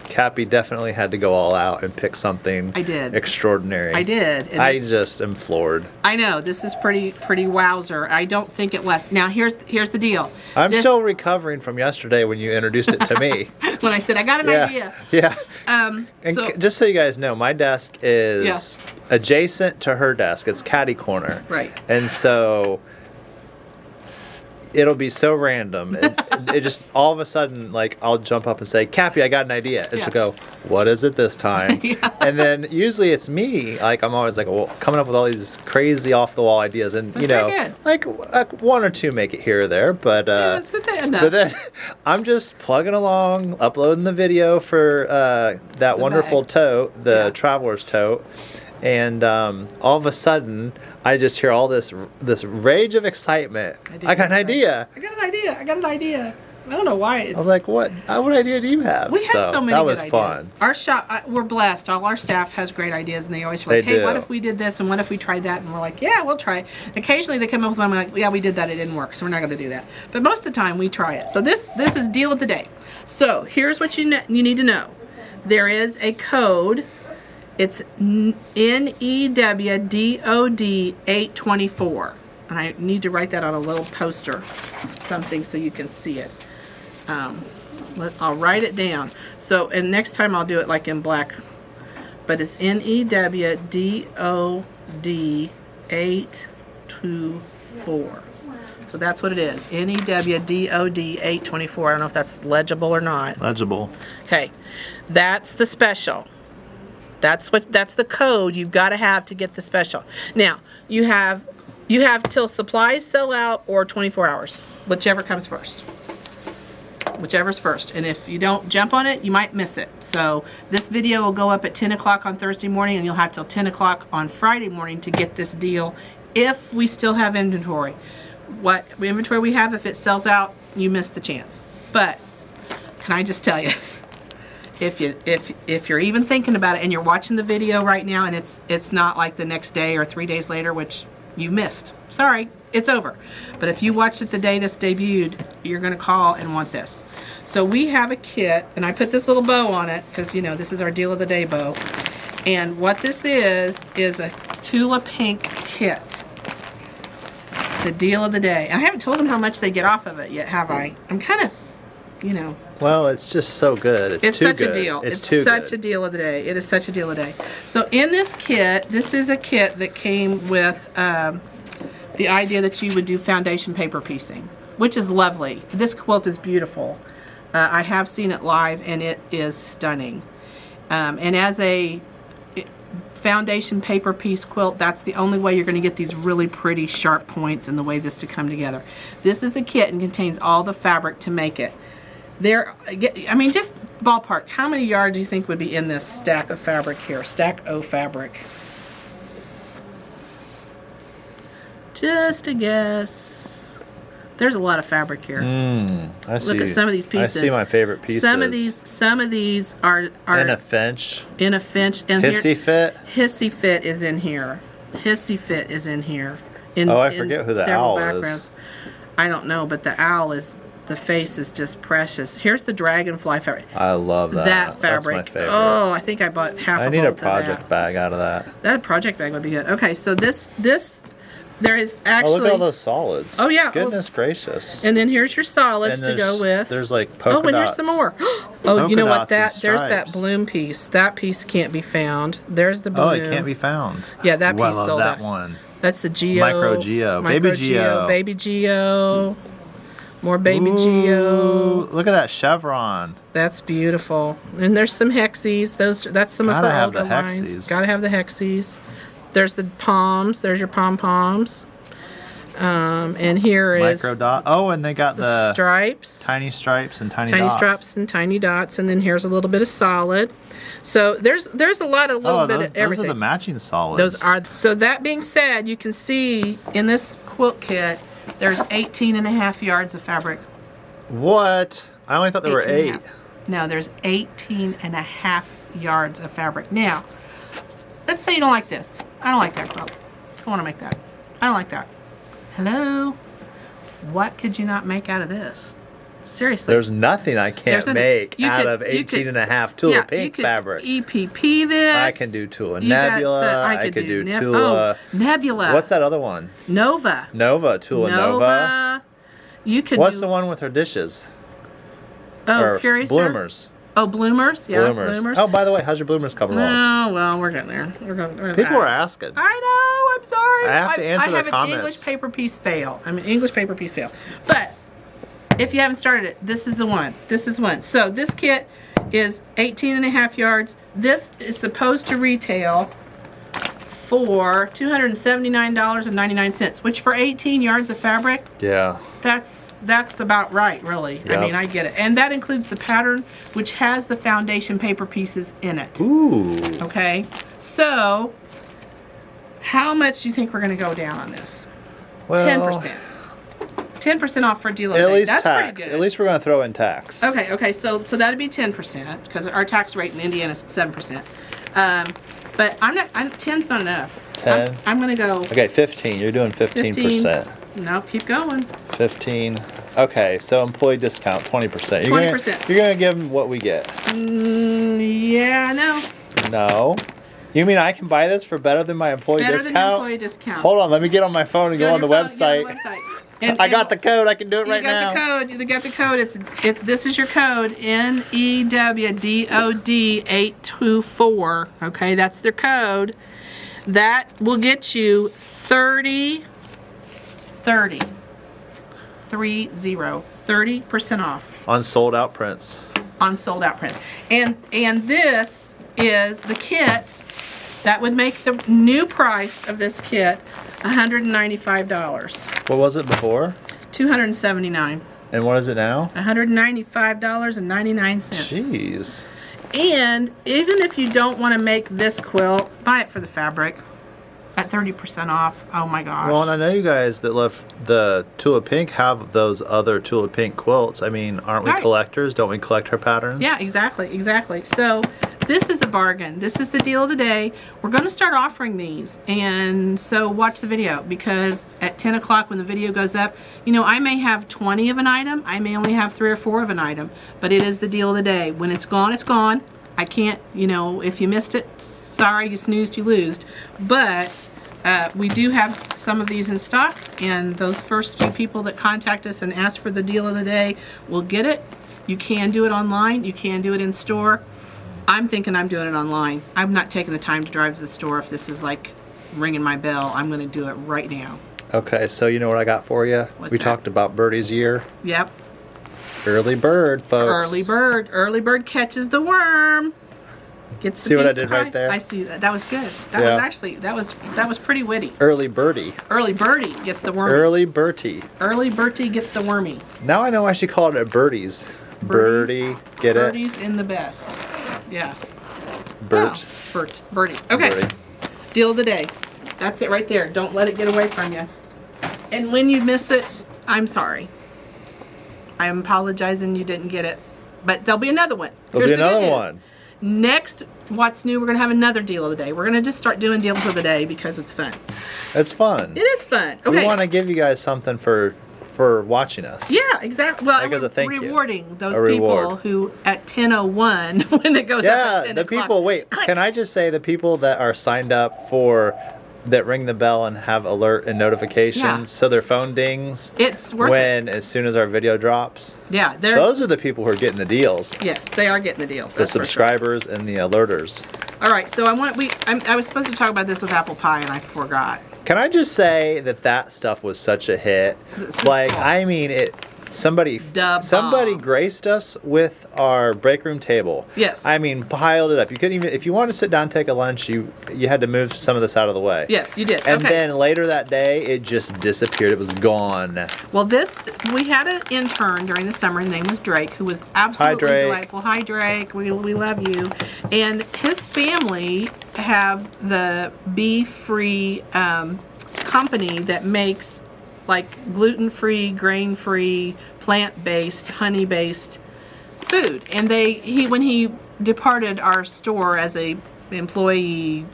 Speaker 2: Cappy definitely had to go all out and pick something extraordinary.
Speaker 1: I did.
Speaker 2: I just am floored.
Speaker 1: I know, this is pretty wowzer. I don't think it was. Now here's the deal.
Speaker 2: I'm still recovering from yesterday when you introduced it to me.
Speaker 1: When I said I got an idea.
Speaker 2: Yeah. And just so you guys know, my desk is adjacent to her desk. It's catty corner.
Speaker 1: Right.
Speaker 2: And so it'll be so random. It just all of a sudden, like, I'll jump up and say, Cappy, I got an idea. And she'll go, what is it this time? And then usually it's me. Like, I'm always like, well, coming up with all these crazy off the wall ideas. And, you know, like one or two make it here or there. But then I'm just plugging along, uploading the video for that wonderful tote, the Traveler's tote. And all of a sudden, I just hear all this rage of excitement. I got an idea. I got an idea. I don't know why. I was like, what idea do you have? We have so many good ideas. That was fun. Our shop, we're blessed. All our staff has great ideas, and they always are like, hey, what if we did this, and what if we tried that? And we're like, yeah, we'll try it. Occasionally they come up with one, we're like, yeah, we did that, it didn't work, so we're not going to do that. But most of the time, we try it. So this is Deal of the Day. So here's what you need to know. There is a code. It's NEWDOD 824. And I need to write that on a little poster, something so you can see it. I'll write it down. So, and next time I'll do it like in black. But it's NEWDOD 824. So that's what it is. NEWDOD 824. I don't know if that's legible or not. Legible. Okay. That's the special. That's the code you've got to have to get the special. Now, you have till supplies sell out or 24 hours, whichever comes first. Whichever's first. And if you don't jump on it, you might miss it. So this video will go up at 10 o'clock on Thursday morning, and you'll have till 10 o'clock on Friday morning to get this deal if we still have inventory. What inventory we have, if it sells out, you miss the chance. But can I just tell you, if you're even thinking about it and you're watching the video right now and it's not like the next day or 3 days later, which you missed, sorry, it's over. But if you watched it the day this debuted, you're going to call and want this. So we have a kit, and I put this little bow on it because, you know, this is our Deal of the Day bow. And what this is a Tula Pink kit. The Deal of the Day. I haven't told them how much they get off of it yet, have I? I'm kind of, you know. Well, it's just so good. It's too such good. A deal. It's such a deal of the day. It is such a deal of the day. So in this kit, this is a kit that came with the idea that you would do foundation paper piecing, which is lovely. This quilt is beautiful. I have seen it live, and it is stunning. And as a foundation paper piece quilt, that's the only way you're going to get these really pretty sharp points and the way this to come together. This is the kit and contains all the fabric to make it. I mean, just ballpark, how many yards do you think would be in this stack of fabric here? Stack O fabric. Just a guess. There's a lot of fabric here. I see. Look at some of these pieces. I see my favorite pieces. Some of these are in a finch. In a finch. And Hissy Fit. Hissy Fit is in here. Hissy Fit is in here. I forget who the owl is. I don't know, but the owl is. The face is just precious. Here's the dragonfly fabric. I love that. That fabric. That's my favorite. Oh, I think I bought half. I need a project bag out of that. That project bag would be good. Okay, so this there is actually. Oh, look at all those solids. Oh yeah. Goodness gracious. And then here's your solids to go with. There's like polka dots. Oh, and here's some more. Oh, you know what? There's that bloom piece. That piece can't be found. There's the bloom. Oh, it can't be found. Yeah, that piece sold out. That one. That's the Geo. Micro Geo. Baby Geo. Baby Geo.
Speaker 1: More Baby
Speaker 2: Ooh,
Speaker 1: Geo.
Speaker 2: look at that chevron.
Speaker 1: That's beautiful. And there's some hexies. That's some
Speaker 2: Gotta
Speaker 1: of her
Speaker 2: have
Speaker 1: older
Speaker 2: the
Speaker 1: lines.
Speaker 2: hexies.
Speaker 1: Gotta have the hexies. There's the poms. There's your pom-poms. And here is
Speaker 2: Micro dot. Oh, and they got the
Speaker 1: stripes.
Speaker 2: tiny stripes and tiny
Speaker 1: Tiny
Speaker 2: dots.
Speaker 1: stripes and tiny dots. And then here's a little bit of solid. So there's a lot of little bit of everything.
Speaker 2: Those are the matching solids.
Speaker 1: Those are. So that being said, you can see in this quilt kit, there's 18.5 yards of fabric.
Speaker 2: What? I only thought there were 8.
Speaker 1: No, there's 18.5 yards of fabric. Now, let's say you don't like this. I don't like that quilt. I want to make that. I don't like that. Hello? What could you not make out of this? Seriously.
Speaker 2: There's nothing I can't make out of 18.5 Tula Pink
Speaker 1: you could
Speaker 2: fabric.
Speaker 1: EPP this.
Speaker 2: I can do Tula Nebula. I could do
Speaker 1: Oh,
Speaker 2: Tula.
Speaker 1: Nebula.
Speaker 2: What's that other one?
Speaker 1: Nova.
Speaker 2: Tula Nova.
Speaker 1: You could
Speaker 2: What's
Speaker 1: do...
Speaker 2: the one with her dishes?
Speaker 1: Oh,
Speaker 2: or
Speaker 1: Curious
Speaker 2: bloomers.
Speaker 1: Oh, bloomers? Yeah, bloomers.
Speaker 2: Oh, by the way, how's your bloomers coming along?
Speaker 1: Oh, well, we're getting there. We're
Speaker 2: People are asking.
Speaker 1: I know. I'm sorry.
Speaker 2: I have to answer their
Speaker 1: I have
Speaker 2: comments.
Speaker 1: an English paper piece fail. I'm an English paper piece fail. But if you haven't started it, this is the one. This is one. So this kit is 18.5 yards. This is supposed to retail for $279.99, which for 18 yards of fabric,
Speaker 2: Yeah.
Speaker 1: that's about right, really.
Speaker 2: Yep.
Speaker 1: I mean, I get it. And that includes the pattern, which has the foundation paper pieces in it.
Speaker 2: Ooh.
Speaker 1: Okay, so how much do you think we're going to go down on this?
Speaker 2: Well,
Speaker 1: 10%. 10% off for a deal of
Speaker 2: at
Speaker 1: day.
Speaker 2: least
Speaker 1: That's
Speaker 2: tax.
Speaker 1: pretty good.
Speaker 2: At least we're going to throw in tax.
Speaker 1: Okay, so that'd be 10% because our tax rate in Indiana is 7%. But 10's not enough.
Speaker 2: 10?
Speaker 1: I'm going to go.
Speaker 2: Okay, 15. You're doing 15%.
Speaker 1: No, keep going.
Speaker 2: 15. Okay, so employee discount 20%.
Speaker 1: 20%.
Speaker 2: You're gonna give them what we get.
Speaker 1: Yeah, no.
Speaker 2: No. You mean I can buy this for better than my employee
Speaker 1: Better
Speaker 2: discount?
Speaker 1: than your employee discount.
Speaker 2: Hold on, let me get on my phone and go on the website. I got the code. I can do it right now.
Speaker 1: You got the code. You got the code. It's this is your code NEWDOD 824. Okay, that's their code. That will get you 30% off
Speaker 2: On sold out prints.
Speaker 1: on sold out prints. And this is the kit that would make the new price of this kit $195.
Speaker 2: What was it before?
Speaker 1: $279.
Speaker 2: And what is it now?
Speaker 1: $195.99.
Speaker 2: Jeez.
Speaker 1: And even if you don't want to make this quilt, buy it for the fabric at 30% off. Oh my gosh.
Speaker 2: Well, and I know you guys that love the Tula Pink have those other Tula Pink quilts. I mean, aren't we
Speaker 1: Right.
Speaker 2: collectors? Don't we collect her patterns?
Speaker 1: Yeah, exactly. So this is a bargain. This is the deal of the day. We're going to start offering these, and so watch the video, because at 10 o'clock when the video goes up, you know, I may have 20 of an item. I may only have 3 or 4 of an item, but it is the deal of the day. When it's gone, it's gone. I can't, you know, if you missed it, sorry, you snoozed, you losed. But we do have some of these in stock, and those first few people that contact us and ask for the deal of the day will get it. You can do it online. You can do it in store. I'm thinking I'm doing it online. I'm not taking the time to drive to the store if this is like ringing my bell. I'm going to do it right now.
Speaker 2: Okay, so you know what I got for you?
Speaker 1: What's
Speaker 2: we
Speaker 1: that?
Speaker 2: talked about Birdie's year.
Speaker 1: Yep.
Speaker 2: Early bird, folks.
Speaker 1: Early bird. Early bird catches the worm. Gets the
Speaker 2: See what I
Speaker 1: piece of
Speaker 2: did right
Speaker 1: pie.
Speaker 2: there?
Speaker 1: I see that. That was good. That
Speaker 2: Yeah.
Speaker 1: was actually, that was pretty witty.
Speaker 2: Early birdie.
Speaker 1: Early birdie gets the wormy.
Speaker 2: Early Bertie.
Speaker 1: Early Bertie gets the wormy.
Speaker 2: Now I know I should call it a Birdie's. Birdie. Get it?
Speaker 1: Birdie's in the best. Yeah.
Speaker 2: Bert.
Speaker 1: Oh, Birdie. Okay.
Speaker 2: Birdie.
Speaker 1: Deal of the day. That's it right there. Don't let it get away from you. And when you miss it, I'm sorry. I am apologizing you didn't get it. But there'll be another one.
Speaker 2: There'll
Speaker 1: Here's
Speaker 2: be
Speaker 1: the good
Speaker 2: another
Speaker 1: news.
Speaker 2: one.
Speaker 1: Next, what's new, we're going to have another deal of the day. We're going to just start doing deals of the day because it's fun.
Speaker 2: It's fun.
Speaker 1: It is fun. Okay.
Speaker 2: We want to give you guys something for watching us.
Speaker 1: Yeah, exactly. Well,
Speaker 2: Like as a thank you.
Speaker 1: rewarding those
Speaker 2: A
Speaker 1: people
Speaker 2: reward.
Speaker 1: who at 10:01 when it goes up at
Speaker 2: Yeah,
Speaker 1: 10
Speaker 2: the
Speaker 1: o'clock.
Speaker 2: people, wait,
Speaker 1: click.
Speaker 2: can I just say the people that are signed up for, that ring the bell and have alert and notifications,
Speaker 1: Yeah.
Speaker 2: so their phone dings
Speaker 1: It's worth it.
Speaker 2: when, as soon as our video drops.
Speaker 1: Yeah, they're
Speaker 2: Those are the people who are getting the deals.
Speaker 1: yes, they are getting the deals.
Speaker 2: The
Speaker 1: That's for sure.
Speaker 2: subscribers and the alerters.
Speaker 1: All right, so I was supposed to talk about this with apple pie and I forgot.
Speaker 2: Can I just say that stuff was such a hit?
Speaker 1: This is
Speaker 2: Like,
Speaker 1: cool.
Speaker 2: I mean, Somebody graced us with our break room table.
Speaker 1: Yes.
Speaker 2: I mean, piled it up. You couldn't even, if you wanted to sit down and take a lunch, you had to move some of this out of the way.
Speaker 1: Yes, you did.
Speaker 2: And then later that day, it just disappeared. It was gone.
Speaker 1: Well, we had an intern during the summer. His name was Drake, who was absolutely delightful. Hi, Drake. We love you. And his family have the bee-free company that makes like gluten-free, grain-free, plant-based, honey-based food. And when he departed our store as a employee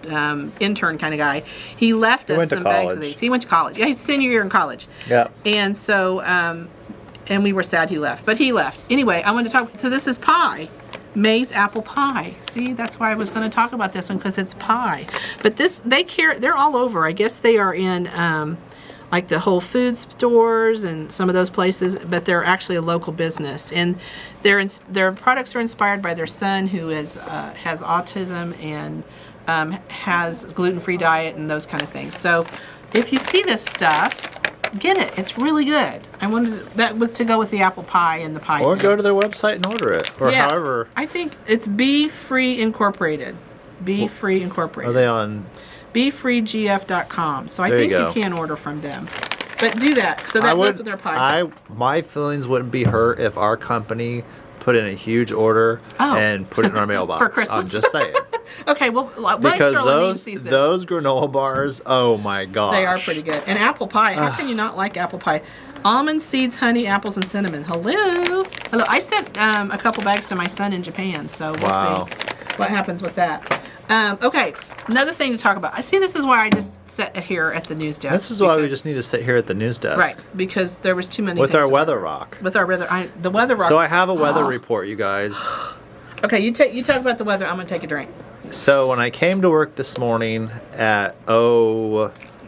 Speaker 1: intern kind of guy, he left us some bags of these. He went to college. Yeah, he's senior year in college.
Speaker 2: Yeah.
Speaker 1: And so, and we were sad he left, but he left. Anyway, I wanted to talk. So this is pie. Maize apple pie. See, that's why I was going to talk about this one, because it's pie. But they're all over. I guess they are in like the Whole Foods stores and some of those places, but they're actually a local business. And their products are inspired by their son, who has autism and has gluten-free diet and those kind of things. So if you see this stuff, get it. It's really good. That was to go with the apple pie and the pie.
Speaker 2: Or go to their website and order it, or however.
Speaker 1: I think it's Bee Free Incorporated. Bee Free Incorporated.
Speaker 2: Are they on
Speaker 1: beefreegf.com? So I think you can order from them. But do that. So that goes with their pie.
Speaker 2: My feelings wouldn't be hurt if our company put in a huge order and put it in our mailbox.
Speaker 1: For Christmas.
Speaker 2: I'm just saying.
Speaker 1: Okay, well,
Speaker 2: because
Speaker 1: sees this.
Speaker 2: those granola bars, oh my gosh.
Speaker 1: They are pretty good. And apple pie, how can you not like apple pie? Almond seeds, honey, apples, and cinnamon. Hello. I sent a couple bags to my son in Japan, so we'll see what happens with that. Okay, another thing to talk about. I see this is why I just sat here at the news desk.
Speaker 2: This is why we just need to sit here at the news desk.
Speaker 1: Right, because there was too many
Speaker 2: with
Speaker 1: things
Speaker 2: our weather rock.
Speaker 1: With our weather, the weather rock.
Speaker 2: So I have a weather report, you guys.
Speaker 1: Okay, you talk about the weather. I'm going to take a drink.
Speaker 2: So when I came to work this morning at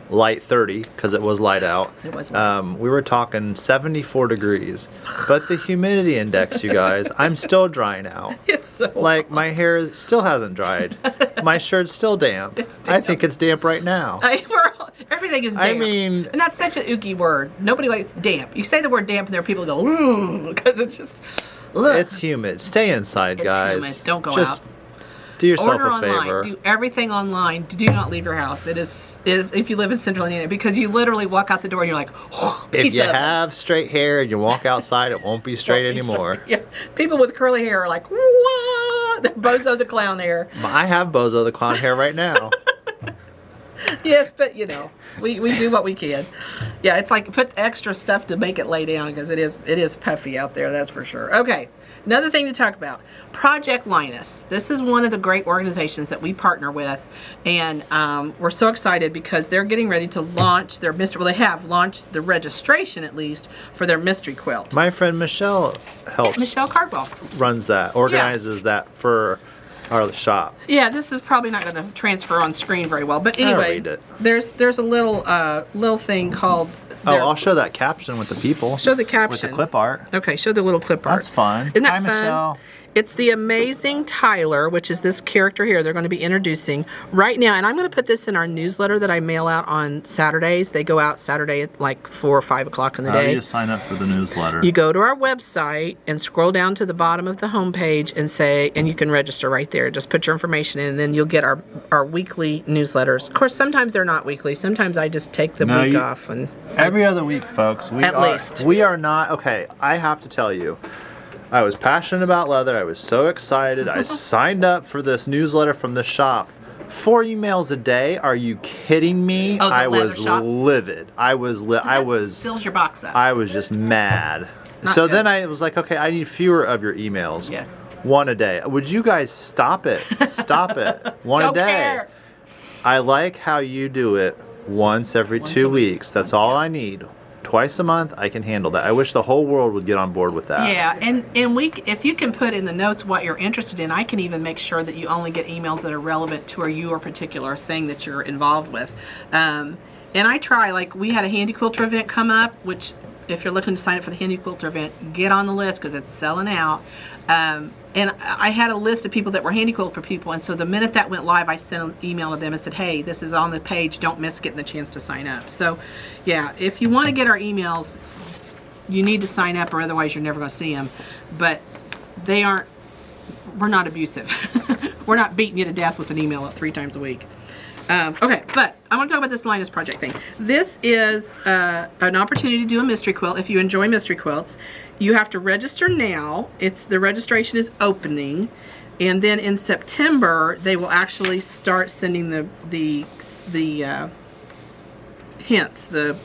Speaker 2: light 30, because it was light out.
Speaker 1: It was light.
Speaker 2: We were talking 74 degrees, but the humidity index, you guys, I'm still drying out.
Speaker 1: It's so
Speaker 2: like
Speaker 1: hot.
Speaker 2: My hair still hasn't dried. My shirt's still damp.
Speaker 1: It's damp.
Speaker 2: I think it's damp right now.
Speaker 1: Everything is damp.
Speaker 2: I mean,
Speaker 1: and that's such an ooky word. Nobody like damp. You say the word damp, and there are people who go ooh, because it's just. Ugh.
Speaker 2: It's humid. Stay inside, guys.
Speaker 1: It's humid. Don't go
Speaker 2: just
Speaker 1: out.
Speaker 2: Do yourself
Speaker 1: Order
Speaker 2: a favor.
Speaker 1: online. Do everything online. Do not leave your house. It is if you live in Central Indiana, because you literally walk out the door and you're like, oh,
Speaker 2: if you have straight hair and you walk outside, it won't be straight anymore.
Speaker 1: Yeah. People with curly hair are like, what? They're Bozo the Clown hair.
Speaker 2: I have Bozo the Clown hair right now.
Speaker 1: Yes, but we do what we can. Yeah, it's like put extra stuff to make it lay down, because it is puffy out there, that's for sure. Okay, another thing to talk about, Project Linus. This is one of the great organizations that we partner with, and we're so excited because they're getting ready to launch their mystery. Well, they have launched the registration, at least, for their mystery quilt.
Speaker 2: My friend Michelle helps.
Speaker 1: Michelle Cardwell
Speaker 2: runs that, organizes that for our shop.
Speaker 1: Yeah, this is probably not going to transfer on screen very well, but anyway,
Speaker 2: read it.
Speaker 1: There's a little thing called.
Speaker 2: I'll show that caption with the people.
Speaker 1: Show the caption
Speaker 2: with the clip art.
Speaker 1: Okay, show the little clip art.
Speaker 2: That's fun.
Speaker 1: Isn't that
Speaker 2: Hi,
Speaker 1: fun?
Speaker 2: Michelle.
Speaker 1: It's the amazing Tyler, which is this character here they're going to be introducing right now. And I'm going to put this in our newsletter that I mail out on Saturdays. They go out Saturday at like 4 or 5 o'clock in the day.
Speaker 2: How do you sign up for the newsletter?
Speaker 1: You go to our website and scroll down to the bottom of the homepage and you can register right there. Just put your information in, and then you'll get our weekly newsletters. Of course, sometimes they're not weekly. Sometimes I just take the week off. And
Speaker 2: every other week, folks.
Speaker 1: At least.
Speaker 2: We are not, okay, I have to tell you, I was passionate about leather. I was so excited. I signed up for this newsletter from the shop. 4 emails a day? Are you kidding me?
Speaker 1: Oh,
Speaker 2: I was livid. I was
Speaker 1: fills your box up.
Speaker 2: I was just mad.
Speaker 1: Not good.
Speaker 2: Then I was like, okay, I need fewer of your emails.
Speaker 1: Yes.
Speaker 2: 1 a day. Would you guys stop it? Stop it. 1 a day.
Speaker 1: Care.
Speaker 2: I like how you do it once every 2 weeks. That's all I need. Twice a month, I can handle that. I wish the whole world would get on board with that.
Speaker 1: Yeah, and if you can put in the notes what you're interested in, I can even make sure that you only get emails that are relevant to your particular thing that you're involved with. And I try, like we had a handy quilter event come up, which if you're looking to sign up for the handy quilter event, get on the list because it's selling out. And I had a list of people that were handy quilter people, and so the minute that went live, I sent an email to them and said, hey, this is on the page. Don't miss getting the chance to sign up. So, yeah, if you want to get our emails, you need to sign up or otherwise you're never going to see them. But we're not abusive. We're not beating you to death with an email 3 times a week. Okay, but I want to talk about this Linus Project thing. This is an opportunity to do a mystery quilt. If you enjoy mystery quilts, you have to register now. The registration is opening, and then in September they will actually start sending the hints, the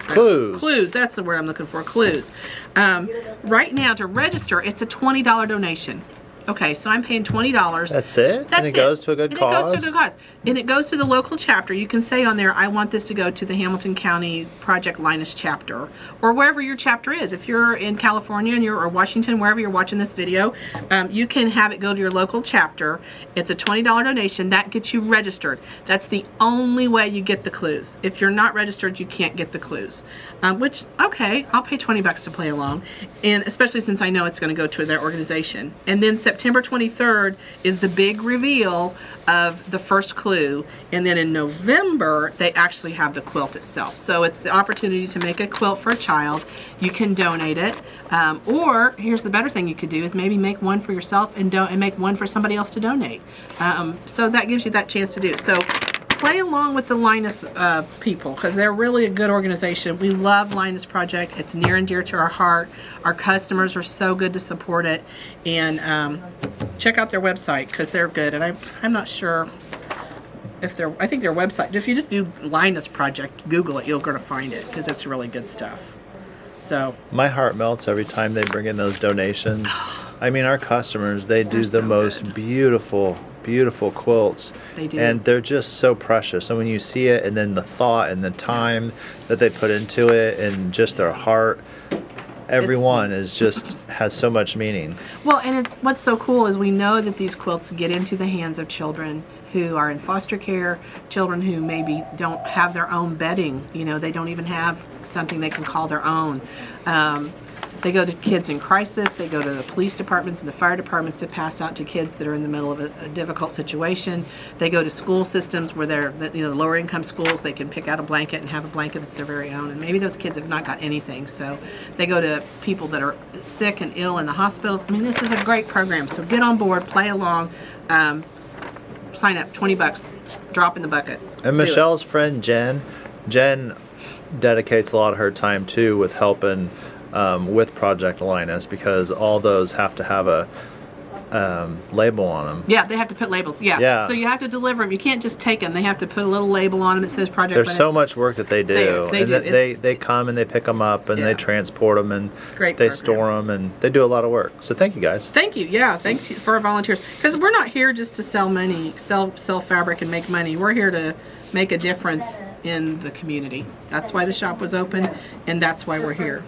Speaker 2: clues.
Speaker 1: Clues, that's the word I'm looking for, clues. Right now to register, it's a $20 donation. Okay, so I'm paying $20.
Speaker 2: That's it?
Speaker 1: That's
Speaker 2: and it goes to a good cause?
Speaker 1: It goes to a good cause. And it goes to the local chapter. You can say on there, I want this to go to the Hamilton County Project Linus chapter, or wherever your chapter is. If you're in California or Washington, wherever you're watching this video, you can have it go to your local chapter. It's a $20 donation. That gets you registered. That's the only way you get the clues. If you're not registered, you can't get the clues. Which, okay, I'll pay $20 to play along, and especially since I know it's going to go to their organization. And then September 23rd is the big reveal of the first clue, and then in November they actually have the quilt itself. So it's the opportunity to make a quilt for a child. You can donate it, or here's the better thing you could do is maybe make one for yourself and make one for somebody else to donate. So that gives you that chance to do it. So play along with the Linus people, because they're really a good organization. We love Linus Project. It's near and dear to our heart. Our customers are so good to support it. And check out their website, because they're good. And I'm not sure if I think their website, if you just do Linus Project, Google it, you're going to find it, because it's really good stuff. So
Speaker 2: my heart melts every time they bring in those donations. I mean, our customers, they do the most beautiful quilts.
Speaker 1: They do.
Speaker 2: And they're just so precious. And when you see it, and then the thought and the time that they put into it, and just their heart, everyone has so much meaning. Well,
Speaker 1: and what's so cool is we know that these quilts get into the hands of children who are in foster care, children who maybe don't have their own bedding. You know, they don't even have something they can call their own. They go to kids in crisis. They go to the police departments and the fire departments to pass out to kids that are in the middle of a difficult situation. They go to school systems where they're, the lower income schools, they can pick out a blanket and have a blanket that's their very own. And maybe those kids have not got anything. So they go to people that are sick and ill in the hospitals. I mean, this is a great program. So get on board, play along, sign up, $20, drop in the bucket.
Speaker 2: And Michelle's friend Jen dedicates a lot of her time too with helping with Project Linus, because all those have to have a label on them.
Speaker 1: Yeah, they have to put labels. Yeah. So you have to deliver them. You can't just take them. They have to put a little label on them that says Project Linus.
Speaker 2: There's so much work that they do. They come and they pick them up and they transport them and they store them, and they do a lot of work. So thank you guys.
Speaker 1: Thank you. Yeah, thanks for our volunteers. Because we're not here just to sell fabric and make money. We're here to make a difference in the community. That's why the shop was open, and that's why we're here.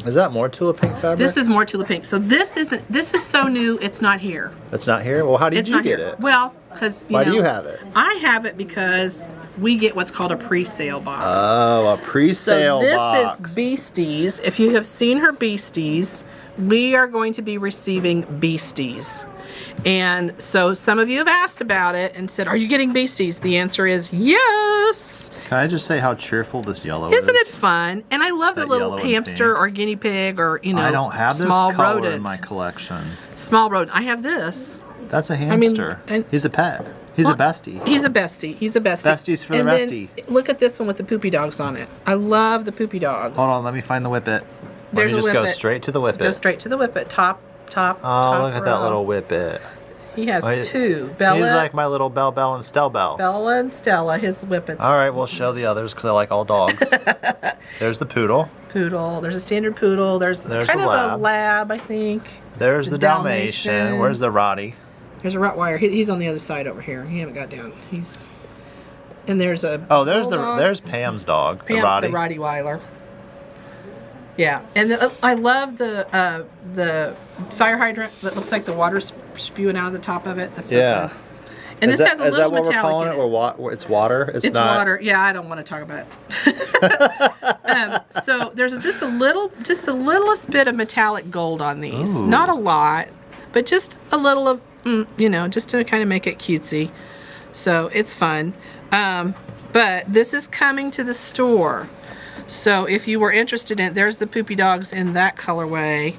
Speaker 2: Is that more Tula Pink fabric?
Speaker 1: This is more Tula Pink. So this is so new, it's not here.
Speaker 2: It's not here? Well, how did you get it?
Speaker 1: Well, because
Speaker 2: why do you have it?
Speaker 1: I have it because we get what's called a pre-sale box.
Speaker 2: Oh, a pre-sale box.
Speaker 1: So this is Beasties. If you have seen her Beasties, we are going to be receiving Beasties. And so some of you have asked about it and said, are you getting Beasties? The answer is yes.
Speaker 2: Can I just say how cheerful this yellow is?
Speaker 1: Isn't it fun? And I love the little hamster or guinea pig or,
Speaker 2: I don't have
Speaker 1: small
Speaker 2: this color
Speaker 1: rodent
Speaker 2: in my collection.
Speaker 1: Small rodent. I have this.
Speaker 2: That's a hamster. He's a pet. He's a bestie.
Speaker 1: He's a bestie.
Speaker 2: Besties for the bestie.
Speaker 1: Look at this one with the poopy dogs on it. I love the poopy dogs.
Speaker 2: Hold on, let me find the whippet.
Speaker 1: There's
Speaker 2: let me
Speaker 1: a
Speaker 2: just
Speaker 1: whippet.
Speaker 2: go straight to the whippet.
Speaker 1: Go straight to the whippet. Top
Speaker 2: look at that little whippet.
Speaker 1: He has two. Bella.
Speaker 2: He's like my little Bell and Stell Bell.
Speaker 1: Bella and Stella, his whippets.
Speaker 2: All right, we'll show the others because I like all dogs. There's the poodle.
Speaker 1: There's a standard poodle. There's kind of a lab, I think.
Speaker 2: There's the Dalmatian. Where's the Rottie?
Speaker 1: There's a Rottweiler. He's on the other side over here. He haven't got down. And there's a
Speaker 2: there's Pam's dog.
Speaker 1: The Rottweiler. Yeah, and I love the fire hydrant that looks like the water's spewing out of the top of it. That's so fun. And this has a little metallic in it. Is that what we're calling it? Or it's water? It's not water. Yeah, I don't want to talk about it. So there's just the littlest bit of metallic gold on these. Ooh. Not a lot, but just a little of, just to kind of make it cutesy. So it's fun. But this is coming to the store. So if you were interested in, there's the Poopy Dogs in that colorway.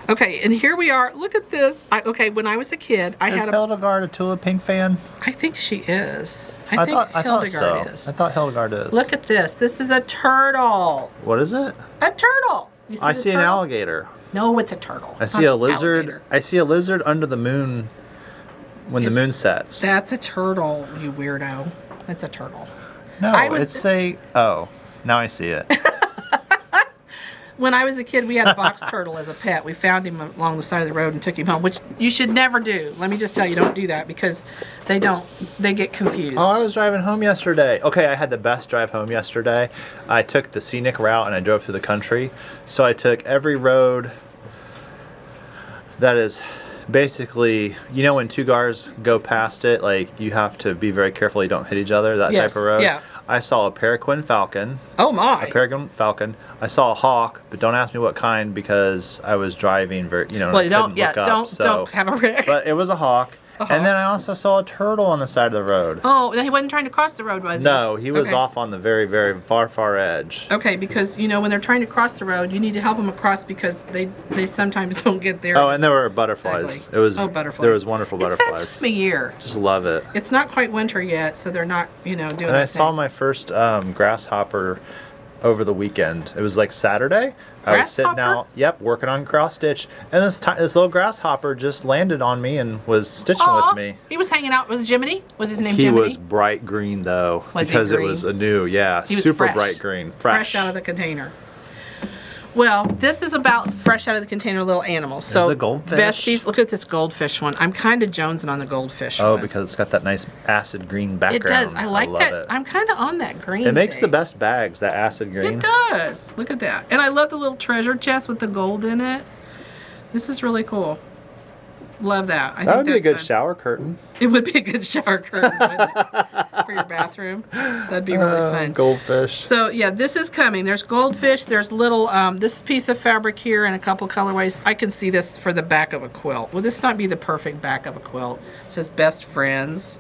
Speaker 1: Okay, and here we are. Look at this. Okay, when I was a kid, I
Speaker 2: Is
Speaker 1: had a...
Speaker 2: Hildegard a Tula Pink fan?
Speaker 1: I think she is. I think
Speaker 2: thought
Speaker 1: Hildegard
Speaker 2: so.
Speaker 1: is.
Speaker 2: I thought Hildegard is.
Speaker 1: Look at this. This is a turtle.
Speaker 2: What is it?
Speaker 1: A turtle. You see
Speaker 2: I
Speaker 1: the
Speaker 2: see an
Speaker 1: turtle?
Speaker 2: alligator.
Speaker 1: No, it's a turtle.
Speaker 2: I
Speaker 1: It's
Speaker 2: see
Speaker 1: not
Speaker 2: a
Speaker 1: an
Speaker 2: lizard.
Speaker 1: alligator.
Speaker 2: I see a lizard under the moon when the moon sets.
Speaker 1: That's a turtle, you weirdo. It's a turtle.
Speaker 2: No, oh, now I see it.
Speaker 1: When I was a kid, we had a box turtle as a pet. We found him along the side of the road and took him home, which you should never do. Let me just tell you, don't do that because they get confused.
Speaker 2: Oh, I was driving home yesterday. Okay, I had the best drive home yesterday. I took the scenic route and I drove through the country. So I took every road that is basically, you know, when two cars go past it, like you have to be very careful you don't hit each other, that type of road.
Speaker 1: Yeah.
Speaker 2: I saw a peregrine falcon.
Speaker 1: Oh my.
Speaker 2: A peregrine falcon. I saw a hawk, but don't ask me what kind because I was driving very, you know,
Speaker 1: Well,
Speaker 2: I couldn't look up,
Speaker 1: don't have a wreck.
Speaker 2: But it was a hawk. And then I also saw a turtle on the side of the road.
Speaker 1: Oh, he wasn't trying to cross the road, was he?
Speaker 2: No, he was off on the very, very far edge.
Speaker 1: Okay, because, you know, when they're trying to cross the road, you need to help them across because they sometimes don't get there.
Speaker 2: Oh, and there were butterflies.
Speaker 1: ugly.
Speaker 2: It was
Speaker 1: Butterflies.
Speaker 2: There was wonderful butterflies.
Speaker 1: It's that time of year.
Speaker 2: Just love it.
Speaker 1: It's not quite winter yet, so they're not, you know, doing
Speaker 2: And I
Speaker 1: their
Speaker 2: saw
Speaker 1: thing.
Speaker 2: my first grasshopper over the weekend. It was like Saturday. I was sitting out, working on cross stitch, and this little grasshopper just landed on me and was stitching with me.
Speaker 1: He was hanging out. Was Jiminy? Was his name
Speaker 2: He
Speaker 1: Jiminy?
Speaker 2: was bright green though,
Speaker 1: Was he
Speaker 2: because it
Speaker 1: green?
Speaker 2: was a new,
Speaker 1: He was
Speaker 2: super
Speaker 1: fresh.
Speaker 2: bright green,
Speaker 1: Fresh out of the container. Well, this is about fresh out of the container little animals. So,
Speaker 2: the goldfish.
Speaker 1: besties, look at this goldfish one. I'm kind of jonesing on the goldfish one.
Speaker 2: Oh, because it's got that nice acid green background.
Speaker 1: It does. I like
Speaker 2: love
Speaker 1: that.
Speaker 2: It.
Speaker 1: I'm kind of on that green.
Speaker 2: It makes the
Speaker 1: thing.
Speaker 2: best bags, that acid green.
Speaker 1: It does. Look at that. And I love the little treasure chest with the gold in it. This is really cool. Love that. I
Speaker 2: That
Speaker 1: think
Speaker 2: would be a
Speaker 1: that's
Speaker 2: good
Speaker 1: fun.
Speaker 2: shower curtain.
Speaker 1: It would be a good shower curtain wouldn't it? For your bathroom. That'd be really fun.
Speaker 2: Goldfish.
Speaker 1: So yeah, this is coming. There's goldfish. There's little this piece of fabric here in a couple colorways. I can see this for the back of a quilt. Will this not be the perfect back of a quilt? It says best friends.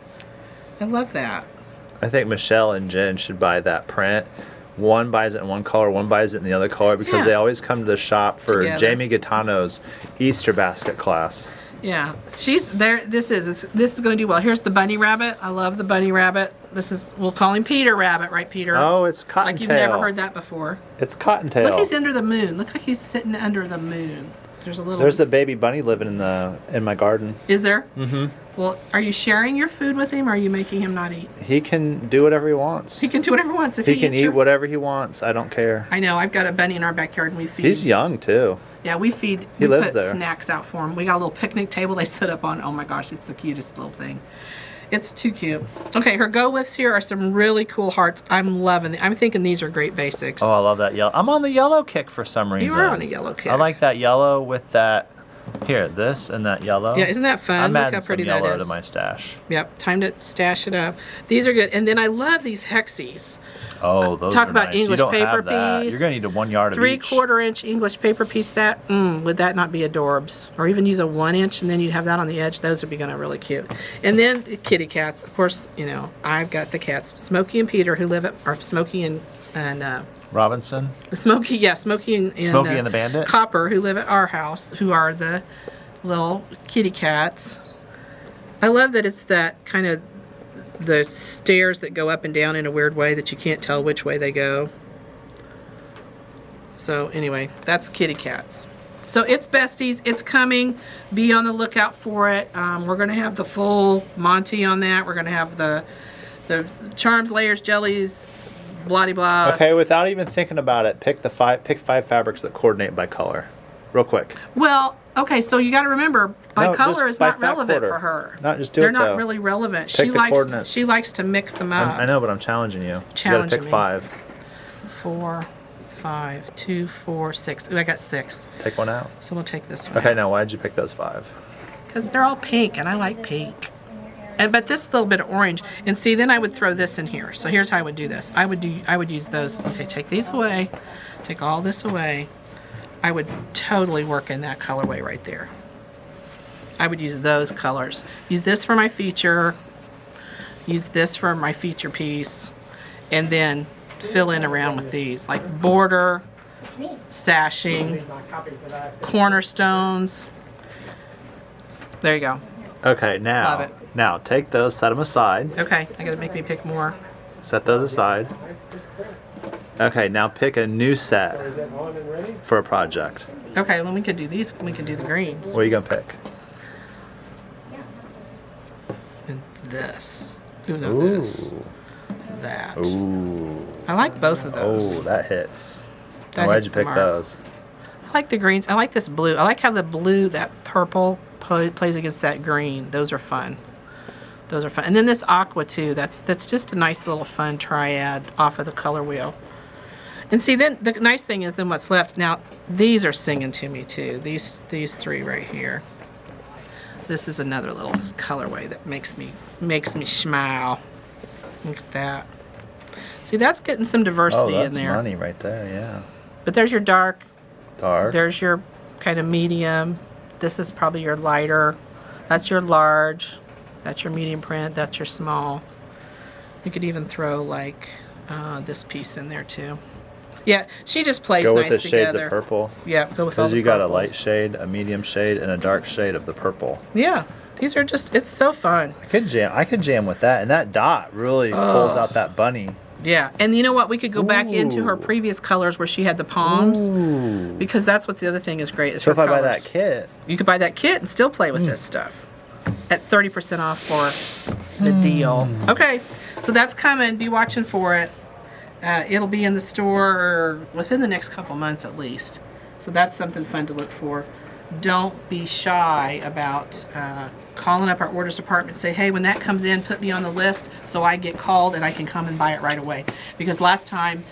Speaker 1: I love that.
Speaker 2: I think Michelle and Jen should buy that print. One buys it in one color, one buys it in the other color because they always come to the shop for
Speaker 1: Together.
Speaker 2: Jamie Gaetano's Easter basket class.
Speaker 1: Yeah, she's there. This is going to do well. Here's the bunny rabbit. I love the bunny rabbit. We'll call him Peter Rabbit, right, Peter?
Speaker 2: Oh, it's Cottontail.
Speaker 1: Like you've never heard that before.
Speaker 2: It's Cottontail.
Speaker 1: Look, he's under the moon. Look like he's sitting under the moon. There's
Speaker 2: a baby bunny living in my garden.
Speaker 1: Is there?
Speaker 2: Mm-hmm.
Speaker 1: Well, are you sharing your food with him, or are you making him not eat?
Speaker 2: He can do whatever he wants.
Speaker 1: He can do whatever he wants. If
Speaker 2: he can
Speaker 1: eats
Speaker 2: eat whatever he wants. I don't care.
Speaker 1: I know. I've got a bunny in our backyard, and we feed.
Speaker 2: He's young too.
Speaker 1: Yeah, we feed.
Speaker 2: He lives
Speaker 1: put
Speaker 2: there.
Speaker 1: Snacks out for him. We got a little picnic table they set up on. Oh my gosh, it's the cutest little thing. It's too cute. Okay, her go withs here are some really cool hearts. I'm loving them. I'm thinking these are great basics.
Speaker 2: Oh, I love that yellow. I'm on the yellow kick for some reason.
Speaker 1: You are on a yellow kick.
Speaker 2: I like that yellow with that. Here, this and that yellow.
Speaker 1: Yeah, isn't that fun?
Speaker 2: I'm
Speaker 1: Look
Speaker 2: adding
Speaker 1: how pretty
Speaker 2: some
Speaker 1: that
Speaker 2: yellow
Speaker 1: is.
Speaker 2: to my stash.
Speaker 1: Yep, time to stash it up. These are good. And then I love these hexies.
Speaker 2: Oh, those
Speaker 1: Talk
Speaker 2: are
Speaker 1: about
Speaker 2: nice.
Speaker 1: English
Speaker 2: you don't
Speaker 1: paper
Speaker 2: have that.
Speaker 1: piece.
Speaker 2: You're going to need a 1 yard of each.
Speaker 1: 3/4 inch English paper piece. Would that not be adorbs? Or even use a 1 inch and then you'd have that on the edge. Those would be going to really cute. And then the kitty cats. Of course, you know, I've got the cats. Smokey and Peter who live at, or Smokey and
Speaker 2: Robinson.
Speaker 1: Smokey and
Speaker 2: Smokey and the Bandit?
Speaker 1: Copper who live at our house, who are the little kitty cats. I love that it's that kind of the stairs that go up and down in a weird way that you can't tell which way they go. So anyway, that's kitty cats. So it's besties. It's coming. Be on the lookout for it. We're going to have the full Monty on that. We're going to have the charms, layers, jellies, blah blah.
Speaker 2: Okay, without even thinking about it, pick 5 fabrics that coordinate by color, real quick.
Speaker 1: Well, okay, so you got to remember, by
Speaker 2: No,
Speaker 1: color
Speaker 2: just
Speaker 1: is
Speaker 2: by
Speaker 1: not
Speaker 2: fat
Speaker 1: relevant
Speaker 2: quarter.
Speaker 1: for her.
Speaker 2: Not just do
Speaker 1: They're
Speaker 2: it,
Speaker 1: not
Speaker 2: though.
Speaker 1: really relevant.
Speaker 2: Pick the coordinates.
Speaker 1: She likes to mix them up.
Speaker 2: I know, but I'm challenging you.
Speaker 1: Challenging
Speaker 2: you
Speaker 1: me.
Speaker 2: gotta pick 5.
Speaker 1: 4, 5, 2, 4, 6. Ooh, I got 6.
Speaker 2: Take one out.
Speaker 1: So we'll take this one.
Speaker 2: Okay, now why did you pick those 5?
Speaker 1: Because they're all pink, and I like pink. But this little bit of orange, and see, then I would throw this in here. So here's how I would do this. I would use those. Okay, take these away. Take all this away. I would totally work in that colorway right there. I would use those colors. Use this for my feature. Use this for my feature piece. And then fill in around with these, like border, sashing, cornerstones. There you go.
Speaker 2: Okay,
Speaker 1: Love it.
Speaker 2: now take those, set them aside.
Speaker 1: Okay, I gotta make me pick more.
Speaker 2: Set those aside. Okay, now pick a new set for a project.
Speaker 1: Okay, well, we could do these. We can do the greens.
Speaker 2: What are you gonna pick?
Speaker 1: And this. Ooh, no, this. That.
Speaker 2: Ooh.
Speaker 1: I like both of those.
Speaker 2: Oh, that hits.
Speaker 1: That
Speaker 2: Why'd
Speaker 1: hits
Speaker 2: you
Speaker 1: the
Speaker 2: pick
Speaker 1: mark.
Speaker 2: those?
Speaker 1: I like the greens. I like this blue. I like how the blue, that purple, plays against that green. Those are fun. Those are fun. And then this aqua too. That's just a nice little fun triad off of the color wheel. And see, then the nice thing is then what's left. Now these are singing to me too. These three right here. This is another little colorway that makes me smile. Look at that. See, that's getting some diversity in there.
Speaker 2: Oh, that's money right there, yeah.
Speaker 1: But there's your dark.
Speaker 2: Dark.
Speaker 1: There's your kind of medium. This is probably your lighter. That's your large. That's your medium print. That's your small. You could even throw like this piece in there too. Yeah, she just plays
Speaker 2: Go with
Speaker 1: nice
Speaker 2: the
Speaker 1: together.
Speaker 2: shades of purple.
Speaker 1: Yeah, go with all
Speaker 2: Because
Speaker 1: the
Speaker 2: you got a
Speaker 1: purples.
Speaker 2: light shade, a medium shade, and a dark shade of the purple.
Speaker 1: Yeah, these are just, it's so fun.
Speaker 2: I could jam with that, and that dot really pulls out that bunny.
Speaker 1: Yeah, and you know what? We could go back into her
Speaker 2: Ooh.
Speaker 1: previous colors where she had the palms.
Speaker 2: Ooh.
Speaker 1: Because that's what's the other thing is great is
Speaker 2: So
Speaker 1: her
Speaker 2: if I buy
Speaker 1: colors.
Speaker 2: that kit,
Speaker 1: You could buy that kit and still play with this stuff at 30% off for the deal. Okay, so that's coming. Be watching for it. It'll be in the store within the next couple months at least. So that's something fun to look for. Don't be shy about calling up our orders department and say, hey, when that comes in, put me on the list so I get called and I can come and buy it right away. Because last time,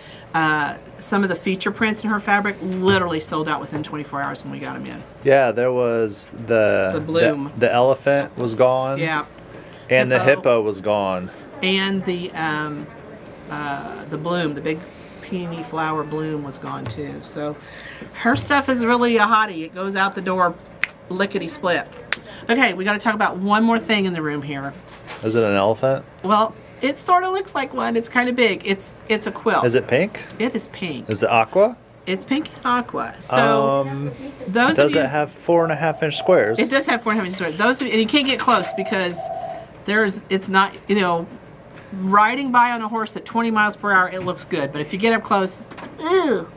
Speaker 1: some of the feature prints in her fabric literally sold out within 24 hours when we got them in.
Speaker 2: yeah, there was the
Speaker 1: bloom.
Speaker 2: The elephant was gone.
Speaker 1: Yeah.
Speaker 2: And the
Speaker 1: Hippo.
Speaker 2: hippo was gone.
Speaker 1: And the bloom, the big peony flower bloom was gone too. So her stuff is really a hottie. It goes out the door lickety split. Okay, we got to talk about one more thing in the room here.
Speaker 2: Is it an elephant?
Speaker 1: Well, it sort of looks like one. It's kind of big. It's a quilt.
Speaker 2: Is it pink?
Speaker 1: It is pink.
Speaker 2: Is it aqua?
Speaker 1: It's pink and aqua. So those
Speaker 2: Does
Speaker 1: of you,
Speaker 2: it have 4.5-inch squares?
Speaker 1: it does have 4.5 inches. Those of you, and you can't get close because it's not, riding by on a horse at 20 miles per hour, it looks good. But if you get up close, ew.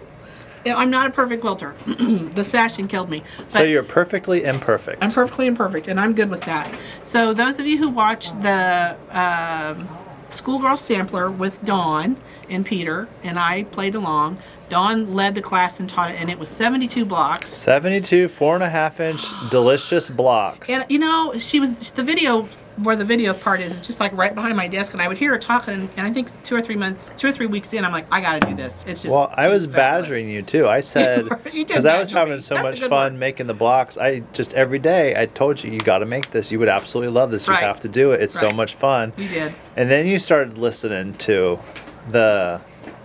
Speaker 1: I'm not a perfect quilter. The sashing killed me.
Speaker 2: So
Speaker 1: But
Speaker 2: you're perfectly imperfect.
Speaker 1: I'm perfectly imperfect, and I'm good with that. So those of you who watched the Schoolgirl Sampler with Dawn and Peter, and I played along, Dawn led the class and taught it, and it was 72 blocks.
Speaker 2: 72 4.5-inch delicious blocks.
Speaker 1: And she was the video where the video part is just like right behind my desk, and I would hear her talking. And I think 2 or 3 weeks in, I'm like, I got to do this. It's just
Speaker 2: I
Speaker 1: too
Speaker 2: was
Speaker 1: fabulous.
Speaker 2: badgering you too. I said
Speaker 1: You did
Speaker 2: because I was
Speaker 1: badger
Speaker 2: having
Speaker 1: me.
Speaker 2: so
Speaker 1: That's a
Speaker 2: much
Speaker 1: good
Speaker 2: fun
Speaker 1: one.
Speaker 2: making the blocks. I just every day I told you got to make this. You would absolutely love this. You
Speaker 1: Right.
Speaker 2: have to do it. It's so
Speaker 1: Right.
Speaker 2: much fun.
Speaker 1: You did.
Speaker 2: And then you started listening to the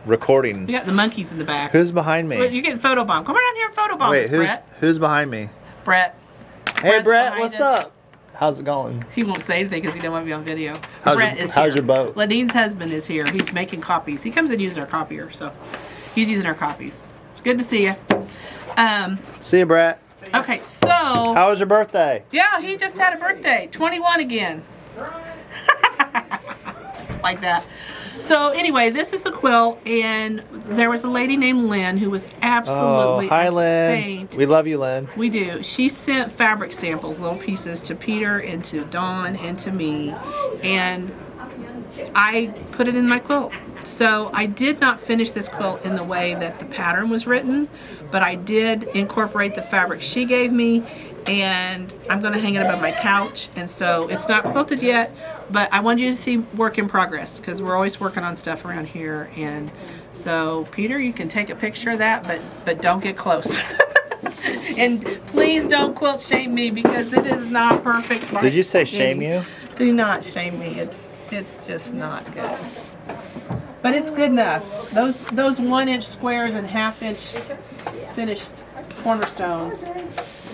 Speaker 2: recording.
Speaker 1: You got the monkeys in the back.
Speaker 2: Who's behind me?
Speaker 1: You're getting photobombed. Come around here and photobomb
Speaker 2: Wait,
Speaker 1: us, Brett.
Speaker 2: who's behind me?
Speaker 1: Brett.
Speaker 2: Hey
Speaker 1: Brett's
Speaker 2: Brett,
Speaker 1: behind
Speaker 2: what's
Speaker 1: us.
Speaker 2: up? How's it going?
Speaker 1: He won't say anything because he don't want to be on video.
Speaker 2: How's
Speaker 1: Brett
Speaker 2: your-
Speaker 1: is
Speaker 2: how's
Speaker 1: here.
Speaker 2: your boat?
Speaker 1: Ladine's husband is here. He's making copies. He comes and uses our copier, so he's using our copies. It's good to see you.
Speaker 2: See you, Brett.
Speaker 1: Okay, so
Speaker 2: How was your birthday?
Speaker 1: yeah, he just had a birthday, 21 again. Like that. So anyway, this is the quilt, and there was a lady named Lynn who was absolutely
Speaker 2: Hi,
Speaker 1: a
Speaker 2: Lynn.
Speaker 1: saint.
Speaker 2: We love you, Lynn.
Speaker 1: We do. She sent fabric samples, little pieces, to Peter and to Dawn and to me, and I put it in my quilt. So I did not finish this quilt in the way that the pattern was written, but I did incorporate the fabric she gave me, and I'm going to hang it above my couch. And so it's not quilted yet, but I wanted you to see work in progress because we're always working on stuff around here. And so Peter, you can take a picture of that, but don't get close. And please don't quilt shame me because it is not perfect.
Speaker 2: Did you say shame you?
Speaker 1: Do not shame me. It's just not good. But it's good enough. Those 1-inch squares and 1/2-inch finished cornerstones.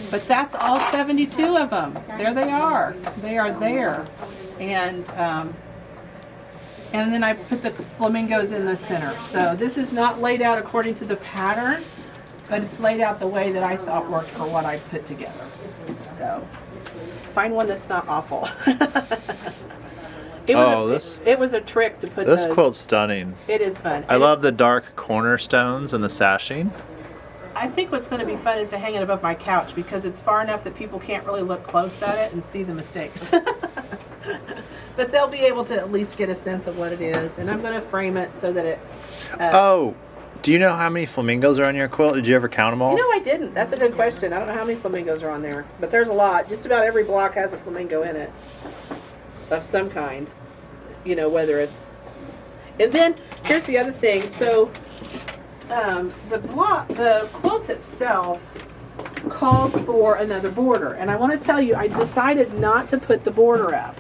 Speaker 1: But that's all 72 of them. There they are. They are there. And And then I put the flamingos in the center. So this is not laid out according to the pattern, but it's laid out the way that I thought worked for what I put together. So find one that's not awful. It was a trick to put
Speaker 2: this quilt's stunning.
Speaker 1: It is fun.
Speaker 2: I love the dark cornerstones and the sashing.
Speaker 1: I think what's going to be fun is to hang it above my couch because it's far enough that people can't really look close at it and see the mistakes. But they'll be able to at least get a sense of what it is. And I'm going to frame it so that it...
Speaker 2: do you know how many flamingos are on your quilt? Did you ever count them all?
Speaker 1: You know, I didn't. That's a good question. I don't know how many flamingos are on there. But there's a lot. Just about every block has a flamingo in it. Of some kind. You know, whether it's... And then, here's the other thing. So... the quilt itself called for another border, and I want to tell you, I decided not to put the border up.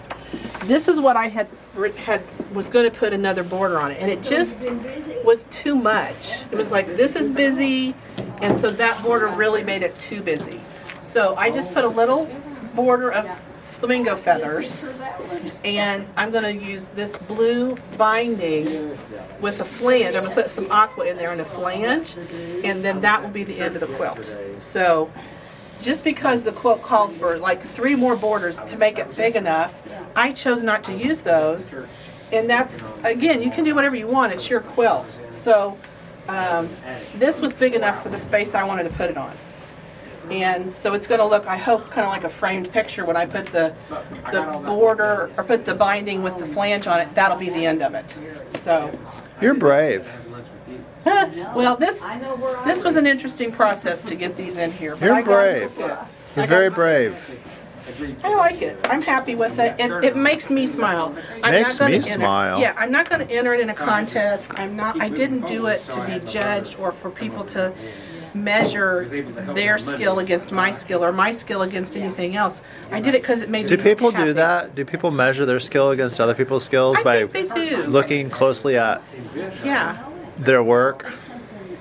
Speaker 1: This is what I was going to put another border on it, and it just was too much. It was like, this is busy, and so that border really made it too busy. So I just put a little border of flamingo feathers, and I'm going to use this blue binding with a flange. I'm going to put some aqua in there and a flange, and then that will be the end of the quilt. So just because the quilt called for like 3 more borders to make it big enough, I chose not to use those. And that's, again, you can do whatever you want. It's your quilt. So this was big enough for the space I wanted to put it on. And so it's going to look, I hope, kind of like a framed picture when I put the border, or put the binding with the flange on it. That'll be the end of it. So
Speaker 2: you're brave.
Speaker 1: Well, this was an interesting process to get these in here. But
Speaker 2: you're brave. You're very brave.
Speaker 1: I like it. I'm happy with it. It makes me smile.
Speaker 2: Makes me smile.
Speaker 1: Yeah, I'm not going to enter it in a contest. I didn't do it to be judged or for people to measure their skill against my skill or my skill against anything else. I did it because it made me happy.
Speaker 2: Do people do that? Do people measure their skill against other people's skills by
Speaker 1: think they do.
Speaker 2: Looking closely at their work?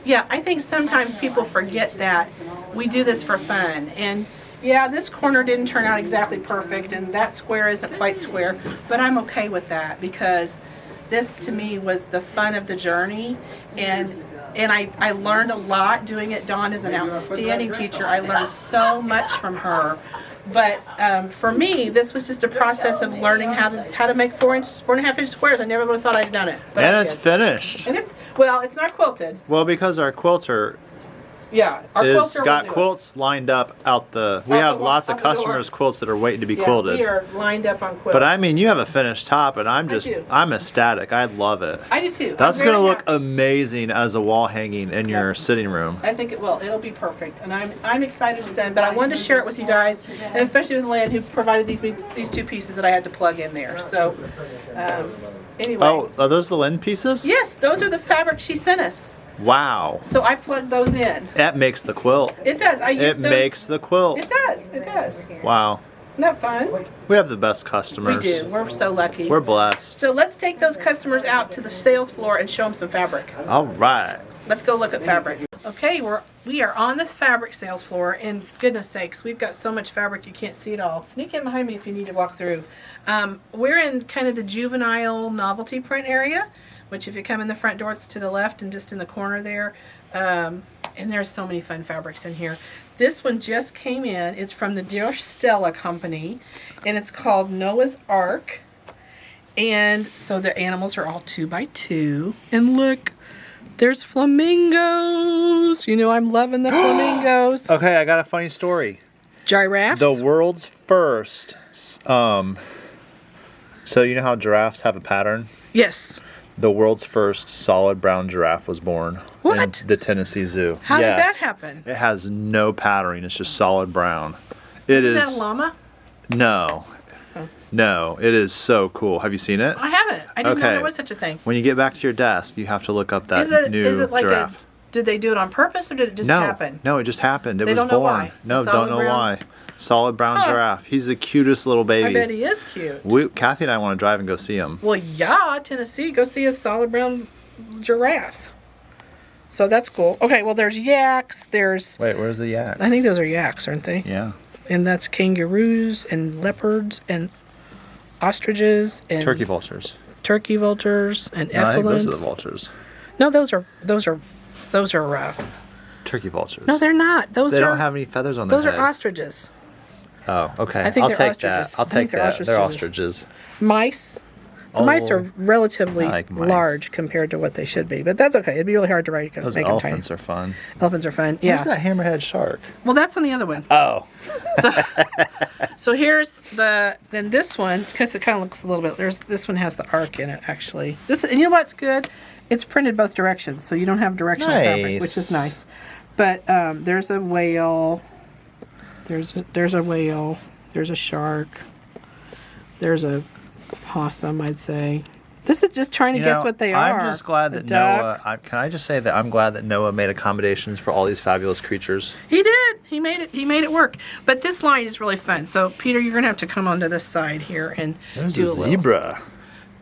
Speaker 1: Yeah, I think sometimes people forget that we do this for fun. And yeah, this corner didn't turn out exactly perfect, and that square isn't quite square, but I'm okay with that because this to me was the fun of the journey. And I learned a lot doing it. Dawn is an outstanding teacher. I learned so much from her. But for me, this was just a process of learning how to make 4.5 inch squares. I never would have thought I'd done it. But
Speaker 2: and it's finished.
Speaker 1: And it's not quilted.
Speaker 2: Well, because our quilter got quilts lined up out the. We have lots of customers' quilts that are waiting to be quilted.
Speaker 1: We are lined up on quilts.
Speaker 2: But I mean, you have a finished top, and I'm ecstatic. I love it.
Speaker 1: I do too.
Speaker 2: That's gonna look amazing as a wall hanging in your sitting room.
Speaker 1: I think it will. It'll be perfect, and I'm excited to send. But I wanted to share it with you guys, and especially with Lynn, who provided these 2 pieces that I had to plug in there. So anyway.
Speaker 2: Oh, are those the Lynn pieces?
Speaker 1: Yes, those are the fabrics she sent us.
Speaker 2: Wow.
Speaker 1: So I plugged those in.
Speaker 2: That makes the quilt.
Speaker 1: It does.
Speaker 2: It makes the quilt.
Speaker 1: It does. It does.
Speaker 2: Wow.
Speaker 1: Isn't that fun?
Speaker 2: We have the best customers.
Speaker 1: We do. We're so lucky.
Speaker 2: We're blessed.
Speaker 1: So let's take those customers out to the sales floor and show them some fabric.
Speaker 2: All right.
Speaker 1: Let's go look at fabric. Okay, we are on this fabric sales floor, and goodness sakes, we've got so much fabric you can't see it all. Sneak in behind me if you need to walk through. We're in kind of the juvenile novelty print area, which if you come in the front door, it's to the left and just in the corner there. And there's so many fun fabrics in here. This one just came in. It's from the Dear Stella company, and it's called Noah's Ark. And so the animals are all 2x2. And look, there's flamingos. You know, I'm loving the flamingos.
Speaker 2: Okay, I got a funny story.
Speaker 1: Giraffes?
Speaker 2: The world's first, so you know how giraffes have a pattern?
Speaker 1: Yes.
Speaker 2: The world's first solid brown giraffe was born.
Speaker 1: What?
Speaker 2: In the Tennessee Zoo.
Speaker 1: How did that happen?
Speaker 2: It has no patterning. It's just solid brown. Isn't
Speaker 1: that a llama?
Speaker 2: No.
Speaker 1: Oh.
Speaker 2: No. It is so cool. Have you seen it?
Speaker 1: I haven't. I didn't know there was such a thing.
Speaker 2: When you get back to your desk, you have to look up that new giraffe.
Speaker 1: Did they do it on purpose, or did it just happen?
Speaker 2: No, it just happened. It was
Speaker 1: don't know
Speaker 2: born.
Speaker 1: why.
Speaker 2: No, don't know why. Solid brown giraffe. He's the cutest little baby.
Speaker 1: I bet he is cute.
Speaker 2: Kathy and I want to drive and go see him.
Speaker 1: Well, yeah, Tennessee. Go see a solid brown giraffe. So that's cool. Okay, well, there's yaks.
Speaker 2: Wait, where's the yaks?
Speaker 1: I think those are yaks, aren't they?
Speaker 2: Yeah.
Speaker 1: And that's kangaroos and leopards and ostriches and...
Speaker 2: Turkey vultures.
Speaker 1: turkey vultures and
Speaker 2: No, I think those are the
Speaker 1: effluents.
Speaker 2: vultures.
Speaker 1: No, those are
Speaker 2: Turkey vultures.
Speaker 1: no, they're not. Those
Speaker 2: They
Speaker 1: are
Speaker 2: don't have any feathers on their
Speaker 1: those
Speaker 2: head.
Speaker 1: are ostriches.
Speaker 2: Oh, okay.
Speaker 1: I think
Speaker 2: I'll
Speaker 1: they're
Speaker 2: take
Speaker 1: ostriches.
Speaker 2: that. I'll
Speaker 1: I think
Speaker 2: take
Speaker 1: they're
Speaker 2: that. They're
Speaker 1: ostriches.
Speaker 2: ostriches.
Speaker 1: Mice. The mice are relatively
Speaker 2: I like mice.
Speaker 1: large compared to what they should be, but that's okay. It'd be really hard to write.
Speaker 2: Those
Speaker 1: make them tiny.
Speaker 2: elephants are fun.
Speaker 1: Elephants are fun. Yeah.
Speaker 2: Where's that hammerhead shark?
Speaker 1: Well, that's on the other one.
Speaker 2: Oh.
Speaker 1: So here's then this one, because it kind of looks a little bit. This one has the arc in it actually. And you know what's good? It's printed both directions, so you don't have directional fabric, which is nice. But there's a whale. There's a whale. There's a shark. There's a possum, I'd say. This is just trying to guess what they are.
Speaker 2: I'm just glad that Noah. Can I just say that I'm glad that Noah made accommodations for all these fabulous creatures.
Speaker 1: He did. He made it work. But this line is really fun. So Peter, you're gonna have to come onto this side here and
Speaker 2: There's
Speaker 1: do
Speaker 2: a zebra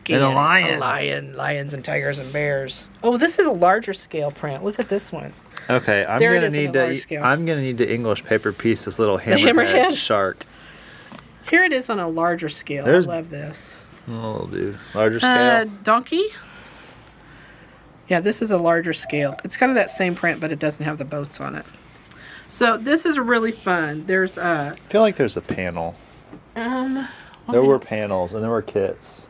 Speaker 2: and a lion.
Speaker 1: Lions and tigers and bears. Oh, this is a larger scale print. Look at this one.
Speaker 2: Okay, I'm
Speaker 1: There it
Speaker 2: gonna
Speaker 1: is in
Speaker 2: need
Speaker 1: a large scale.
Speaker 2: I'm gonna need to English paper piece this little
Speaker 1: hammerhead?
Speaker 2: hammerhead shark.
Speaker 1: Here it is on a larger scale.
Speaker 2: There's-
Speaker 1: I love this.
Speaker 2: Oh, dude, larger scale.
Speaker 1: Donkey. Yeah, this is a larger scale. It's kind of that same print, but it doesn't have the boats on it. So this is really fun. There's
Speaker 2: I feel like there's a panel.
Speaker 1: what
Speaker 2: There were
Speaker 1: else?
Speaker 2: panels and there were kits.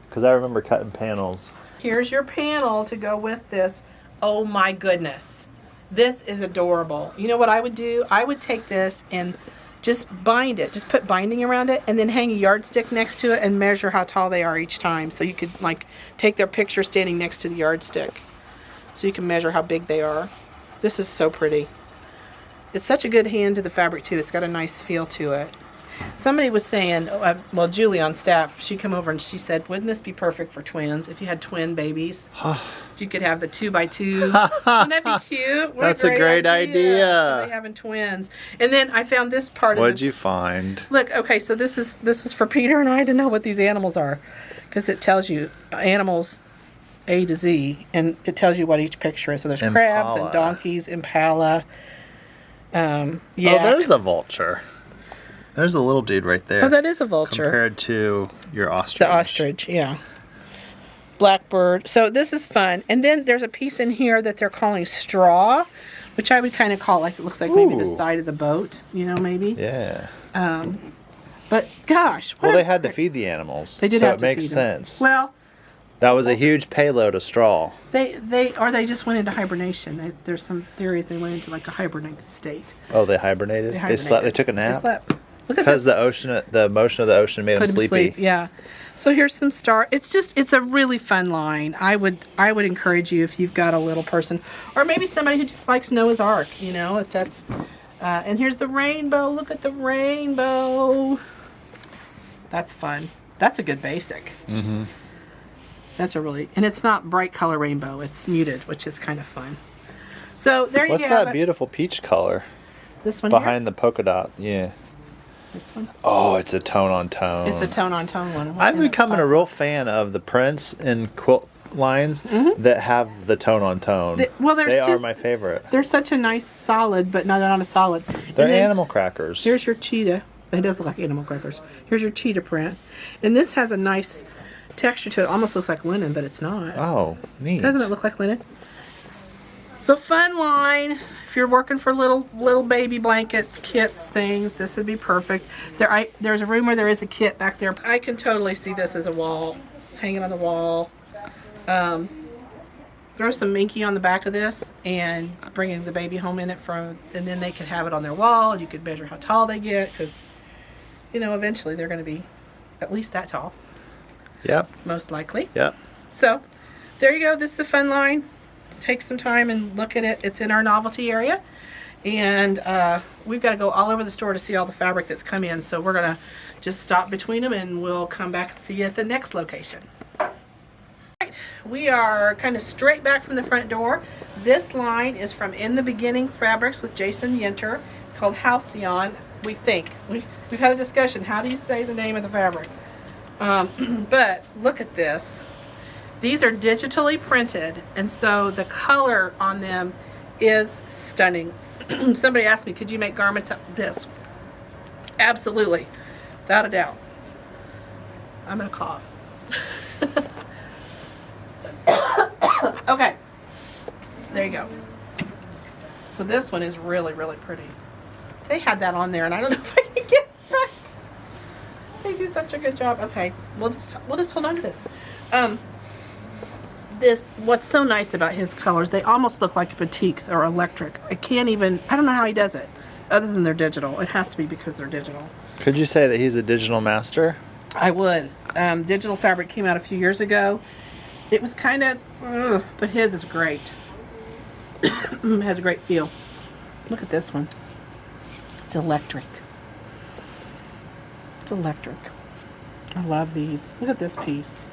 Speaker 2: Because I remember cutting panels.
Speaker 1: Here's your panel to go with this. Oh my goodness. This is adorable. You know what I would do? I would take this and just bind it. Just put binding around it and then hang a yardstick next to it and measure how tall they are each time. So you could like take their picture standing next to the yardstick. So you can measure how big they are. This is so pretty. It's such a good hand to the fabric too. It's got a nice feel to it. Somebody was saying, well, Julie on staff, she come over and she said, wouldn't this be perfect for twins? If you had twin babies, you could have the 2x2. Wouldn't that be cute? What
Speaker 2: That's a great idea.
Speaker 1: Somebody having twins. And then I found this part
Speaker 2: What'd
Speaker 1: of the...
Speaker 2: you find?
Speaker 1: Look, okay, so this is for Peter and I to know what these animals are. Because it tells you animals A to Z. And it tells you what each picture is. So there's crabs and donkeys, impala. Yeah.
Speaker 2: Oh, there's the vulture. There's a little dude right there.
Speaker 1: Oh, that is a vulture.
Speaker 2: Compared to your ostrich.
Speaker 1: The ostrich, yeah. Blackbird. So this is fun. And then there's a piece in here that they're calling straw, which I would kind of call like, it looks like maybe the side of the boat, you know, maybe.
Speaker 2: Yeah.
Speaker 1: But gosh.
Speaker 2: Well, they had to feed the animals.
Speaker 1: They did
Speaker 2: so
Speaker 1: have
Speaker 2: it
Speaker 1: to
Speaker 2: makes
Speaker 1: feed them.
Speaker 2: sense.
Speaker 1: Well,
Speaker 2: that was a huge payload of straw.
Speaker 1: they just went into hibernation. There's some theories they went into like a hibernated state.
Speaker 2: Oh, they hibernated? They slept. They took a nap?
Speaker 1: They slept. Look at
Speaker 2: because
Speaker 1: this.
Speaker 2: the motion of the ocean made them sleepy.
Speaker 1: Sleep, yeah. So here's some star. It's a really fun line. I would encourage you if you've got a little person, or maybe somebody who just likes Noah's Ark. You know, if that's. And here's the rainbow. Look at the rainbow. That's fun. That's a good basic. Mm-hmm. That's a really, and it's not bright color rainbow. It's muted, which is kind of fun. So there you go.
Speaker 2: What's that beautiful peach color?
Speaker 1: This one
Speaker 2: behind the polka dot. Yeah.
Speaker 1: This one?
Speaker 2: Oh, it's a tone on tone.
Speaker 1: It's a tone on tone one.
Speaker 2: I'm becoming a real fan of the prints and quilt lines that have the tone on tone. They are my favorite.
Speaker 1: They're such a nice solid, but not on a solid.
Speaker 2: They're animal crackers.
Speaker 1: Here's your cheetah. It does look like animal crackers. Here's your cheetah print. And this has a nice texture to it. Almost looks like linen, but it's not.
Speaker 2: Oh, neat.
Speaker 1: Doesn't it look like linen? So fun line. If you're working for little baby blankets, kits, things, this would be perfect. There's a room where there is a kit back there. I can totally see this as a wall, hanging on the wall. Throw some Minky on the back of this and bringing the baby home in it and then they could have it on their wall. You could measure how tall they get because, you know, eventually they're going to be at least that tall.
Speaker 2: Yep.
Speaker 1: Most likely.
Speaker 2: Yep.
Speaker 1: So there you go. This is a fun line. Take some time and look at it. It's in our novelty area. And we've got to go all over the store to see all the fabric that's come in. So we're going to just stop between them and we'll come back and see you at the next location. Right. We are kind of straight back from the front door. This line is from In the Beginning Fabrics with Jason Yenter. It's called Halcyon. We think. We've had a discussion. How do you say the name of the fabric? But look at this. These are digitally printed, and so the color on them is stunning. Somebody asked me, could you make garments out of this? Absolutely, without a doubt. I'm gonna cough. Okay. There you go. So this one is really, really pretty. They had that on there, and I don't know if I can get it back. They do such a good job. Okay, we'll just hold on to this. What's so nice about his colors, they almost look like batiks or electric. I don't know how he does it, other than they're digital. It has to be because they're digital.
Speaker 2: Could you say that he's a digital master?
Speaker 1: I would. Digital fabric came out a few years ago. It was kind of, but his is great. It has a great feel. Look at this one. It's electric. It's electric. I love these. Look at this piece.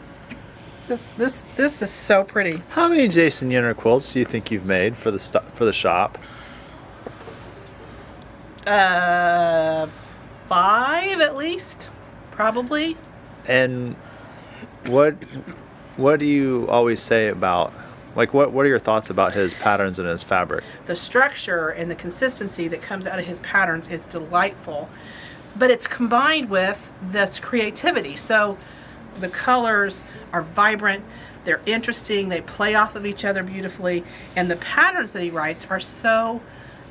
Speaker 1: This is so pretty.
Speaker 2: How many Jason Yenter quilts do you think you've made for the shop?
Speaker 1: 5 at least, probably.
Speaker 2: And what do you always say about, like, what are your thoughts about his patterns and his fabric?
Speaker 1: The structure and the consistency that comes out of his patterns is delightful, but it's combined with this creativity. So the colors are vibrant, they're interesting, they play off of each other beautifully, and the patterns that he writes are so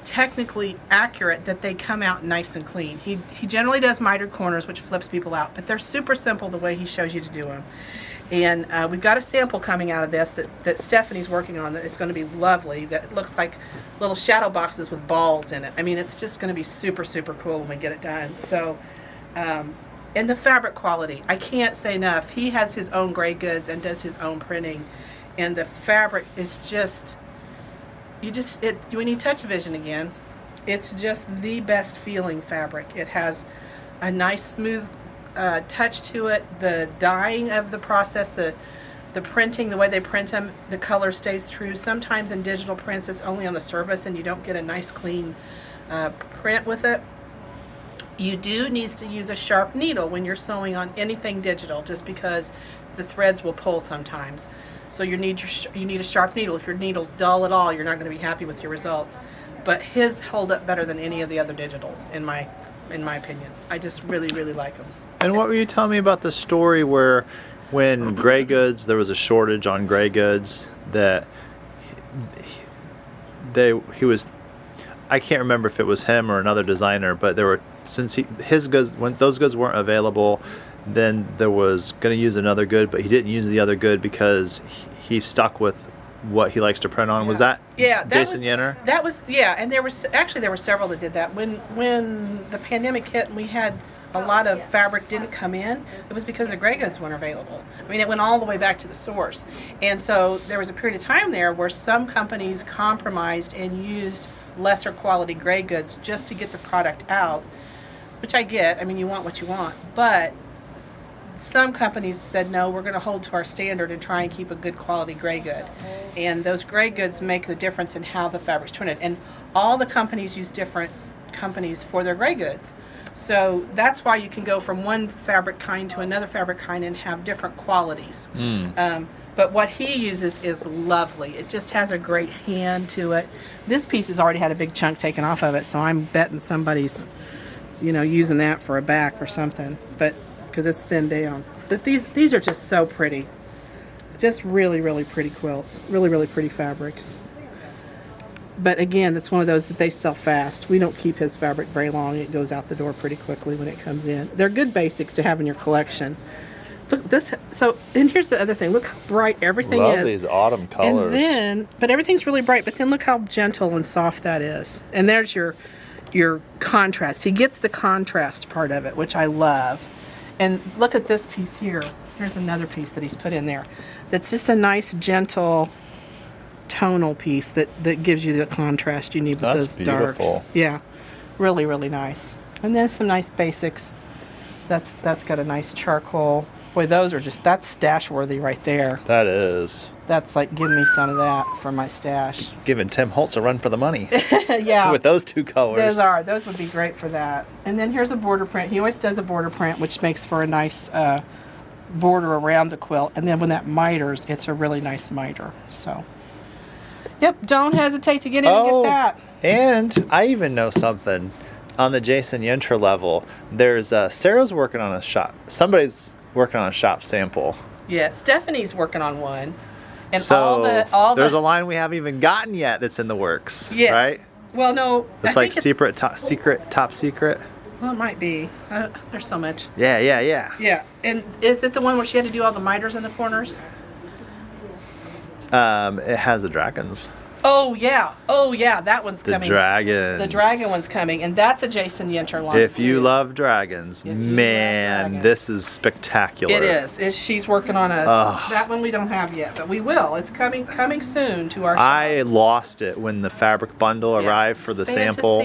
Speaker 1: technically accurate that they come out nice and clean. He generally does mitered corners, which flips people out, but they're super simple the way he shows you to do them. And we've got a sample coming out of this that Stephanie's working on that is going to be lovely, that looks like little shadow boxes with balls in it. I mean, it's just going to be super, super cool when we get it done. So, and the fabric quality, I can't say enough. He has his own gray goods and does his own printing, and the fabric is just, we need touch vision again. It's just the best feeling fabric. It has a nice smooth touch to it. The dyeing of the process, the printing, the way they print them, the color stays true. Sometimes in digital prints it's only on the surface and you don't get a nice clean print with it. You do need to use a sharp needle when you're sewing on anything digital, just because the threads will pull sometimes. So you need a sharp needle. If your needle's dull at all, you're not going to be happy with your results. But his hold up better than any of the other digitals, in my opinion. I just really, really like them.
Speaker 2: And what were you telling me about the story where when gray goods, there was a shortage on gray goods, that he was, I can't remember if it was him or another designer, but there were, since his goods, when those goods weren't available, then there was going to use another good, but he didn't use the other good because he stuck with what he likes to print on. Was that Jason Yenter?
Speaker 1: That was, and there were several that did that. When the pandemic hit and we had a lot of fabric didn't come in, it was because the gray goods weren't available. I mean, it went all the way back to the source. And so there was a period of time there where some companies compromised and used lesser quality gray goods just to get the product out, which I get. I mean, you want what you want. But some companies said, no, we're going to hold to our standard and try and keep a good quality gray good. And those gray goods make the difference in how the fabric's printed. And all the companies use different companies for their gray goods. So that's why you can go from one fabric kind to another fabric kind and have different qualities. But what he uses is lovely. It just has a great hand to it. This piece has already had a big chunk taken off of it, so I'm betting somebody's, using that for a back or something. But because it's thinned down. But these are just so pretty. Just really, really pretty quilts. Really, really pretty fabrics. But again, it's one of those that they sell fast. We don't keep his fabric very long. It goes out the door pretty quickly when it comes in. They're good basics to have in your collection. Look, this. So, and here's the other thing. Look how bright everything is.
Speaker 2: Love these autumn colors.
Speaker 1: But everything's really bright. But then look how gentle and soft that is. And there's your contrast. He gets the contrast part of it, which I love. And look at this piece here. Here's another piece that he's put in there. That's just a nice, gentle, tonal piece that gives you the contrast you need with those darks.
Speaker 2: Beautiful.
Speaker 1: Yeah, really, really nice. And then some nice basics. That's got a nice charcoal. Boy, that's stash worthy right there.
Speaker 2: That is.
Speaker 1: That's like, give me some of that for my stash.
Speaker 2: Giving Tim Holtz a run for the money.
Speaker 1: Yeah.
Speaker 2: With those two colors.
Speaker 1: Those would be great for that. And then here's a border print. He always does a border print, which makes for a nice border around the quilt. And then when that miters, it's a really nice miter. So, yep, don't hesitate to get in and get that.
Speaker 2: And I even know something on the Jason Yenter level. There's Sarah's working on a shop. Somebody's working on a shop sample.
Speaker 1: Yeah, Stephanie's working on one. And
Speaker 2: So there's
Speaker 1: the
Speaker 2: a line we haven't even gotten yet that's in the works,
Speaker 1: yes.
Speaker 2: right?
Speaker 1: Well, no.
Speaker 2: It's like secret, top secret.
Speaker 1: Well, it might be. There's so much.
Speaker 2: Yeah.
Speaker 1: Yeah. And is it the one where she had to do all the miters in the corners?
Speaker 2: It has the dragons.
Speaker 1: Oh yeah, that one's
Speaker 2: The
Speaker 1: coming.
Speaker 2: dragons.
Speaker 1: The dragon one's coming, and that's a Jason Yenter line.
Speaker 2: If you
Speaker 1: too.
Speaker 2: love dragons, man, this is spectacular.
Speaker 1: It is. She's working on that one we don't have yet, but we will. It's coming soon to our shop.
Speaker 2: I lost it when the fabric bundle arrived for the sample.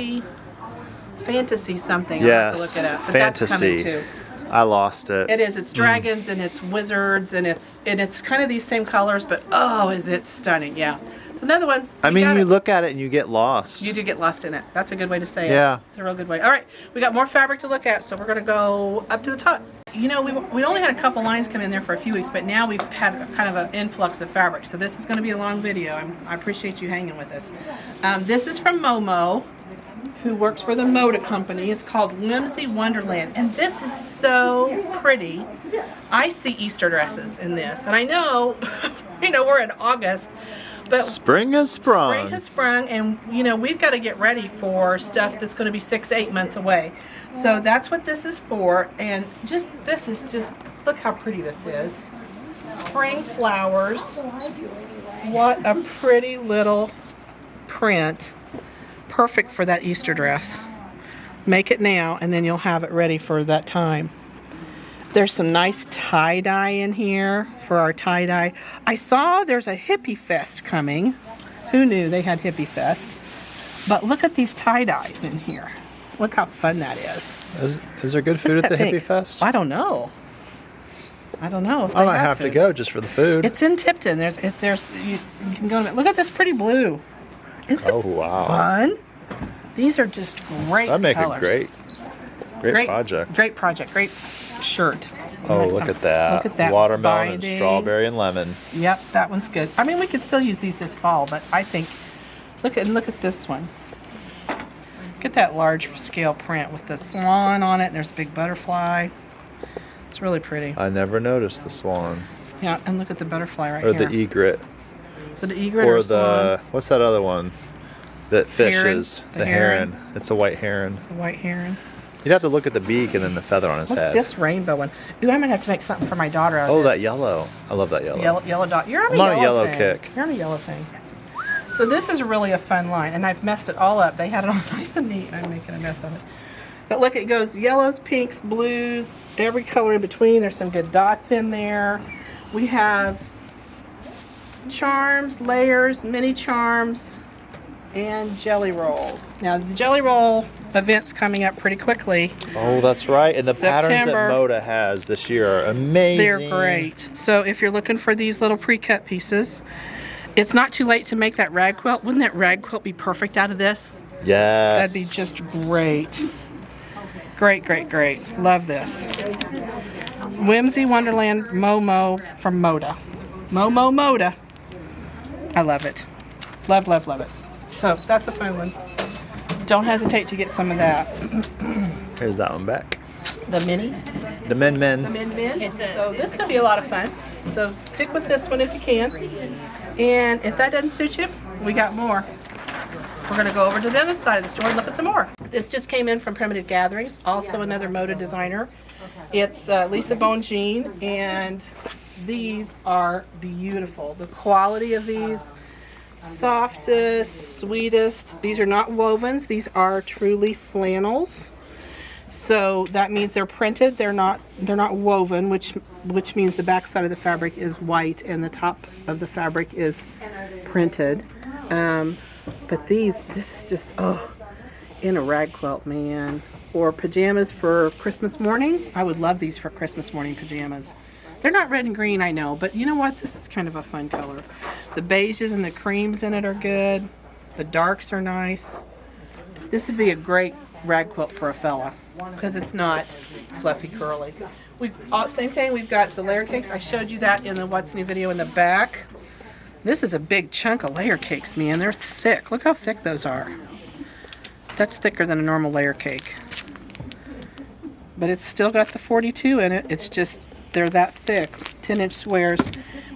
Speaker 1: Fantasy something.
Speaker 2: Yes,
Speaker 1: I'll have to look it up. But
Speaker 2: fantasy.
Speaker 1: That's coming too.
Speaker 2: I lost it.
Speaker 1: It is. It's dragons and it's wizards and it's kind of these same colors, but oh, is it stunning? Yeah, it's another one.
Speaker 2: I mean, you look at it and you get lost.
Speaker 1: You do get lost in it. That's a good way to say it.
Speaker 2: Yeah.
Speaker 1: It's a real good way. All right, we got more fabric to look at, so we're gonna go up to the top. You know, we only had a couple lines come in there for a few weeks, but now we've had kind of an influx of fabric. So this is going to be a long video. I appreciate you hanging with us. This is from Momo, who works for the Moda company. It's called Whimsy Wonderland, and this is so pretty. I see Easter dresses in this, and I know, we're in August, but
Speaker 2: spring has sprung.
Speaker 1: Spring has sprung, and we've got to get ready for stuff that's going to be 6-8 months away. So that's what this is for, and this is just look how pretty this is. Spring flowers. What a pretty little print. Perfect for that Easter dress. Make it now, and then you'll have it ready for that time. There's some nice tie-dye in here for our tie-dye. I saw there's a hippie fest coming. Who knew they had hippie fest? But look at these tie-dyes in here. Look how fun that is.
Speaker 2: Is there good food at the hippie fest?
Speaker 1: I don't know. I
Speaker 2: might have to go just for the food.
Speaker 1: It's in Tipton. You can go. Look at this pretty blue. Isn't this fun? These are just great
Speaker 2: That'd make
Speaker 1: colors.
Speaker 2: a great project.
Speaker 1: Great project. Great shirt.
Speaker 2: Oh, look at that.
Speaker 1: Look at that.
Speaker 2: Watermelon
Speaker 1: binding.
Speaker 2: and strawberry and lemon.
Speaker 1: Yep, that one's good. I mean, we could still use these this fall, but I think, look at this one. Get that large scale print with the swan on it. And there's a big butterfly. It's really pretty.
Speaker 2: I never noticed the swan.
Speaker 1: Yeah, and look at the butterfly right
Speaker 2: or
Speaker 1: here.
Speaker 2: Or the egret.
Speaker 1: So the egret or
Speaker 2: the
Speaker 1: swan?
Speaker 2: What's that other one that fishes?
Speaker 1: Heron.
Speaker 2: The heron. It's a white heron.
Speaker 1: It's a white heron.
Speaker 2: You'd have to look at the beak and then the feather on his
Speaker 1: Look
Speaker 2: head.
Speaker 1: at this rainbow one. Ooh, I'm gonna have to make something for my daughter out of
Speaker 2: Oh,
Speaker 1: this.
Speaker 2: that yellow. I love that yellow.
Speaker 1: Yellow dot. You're on
Speaker 2: I'm
Speaker 1: a
Speaker 2: on a yellow
Speaker 1: thing.
Speaker 2: kick.
Speaker 1: You're on a yellow thing. So this is really a fun line, and I've messed it all up. They had it all nice and neat, and I'm making a mess of it. But look, it goes yellows, pinks, blues, every color in between. There's some good dots in there. We have charms, layers, mini charms, and jelly rolls. Now the jelly roll event's coming up pretty quickly.
Speaker 2: Oh, that's right. And the patterns that
Speaker 1: September.
Speaker 2: Moda has this year are amazing.
Speaker 1: They're great. So if you're looking for these little pre-cut pieces, it's not too late to make that rag quilt. Wouldn't that rag quilt be perfect out of this?
Speaker 2: Yes.
Speaker 1: That'd be just great. Great. Love this. Whimsy Wonderland Momo from Moda. Moda. I love it. Love it. So that's a fun one. Don't hesitate to get some of that.
Speaker 2: Here's that one back.
Speaker 1: The mini.
Speaker 2: The Min.
Speaker 1: So this will be a lot of fun. So stick with this one if you can. And if that doesn't suit you, we got more. We're going to go over to the other side of the store and look at some more. This just came in from Primitive Gatherings, also another Moda designer. It's Lisa Bongean, and these are beautiful. The quality of these, softest, sweetest. These are not wovens. These are truly flannels. So that means they're printed. They're not woven, which means the back side of the fabric is white and the top of the fabric is printed. But this is just, in a rag quilt, man. Or pajamas for Christmas morning. I would love these for Christmas morning pajamas. They're not red and green, I know, but you know what? This is kind of a fun color. The beiges and the creams in it are good. The darks are nice. This would be a great rag quilt for a fella because it's not fluffy curly. Same thing, we've got the layer cakes. I showed you that in the What's New video in the back. This is a big chunk of layer cakes, man. They're thick. Look how thick those are. That's thicker than a normal layer cake. But it's still got the 42 in it. It's just, they're that thick. 10-inch squares.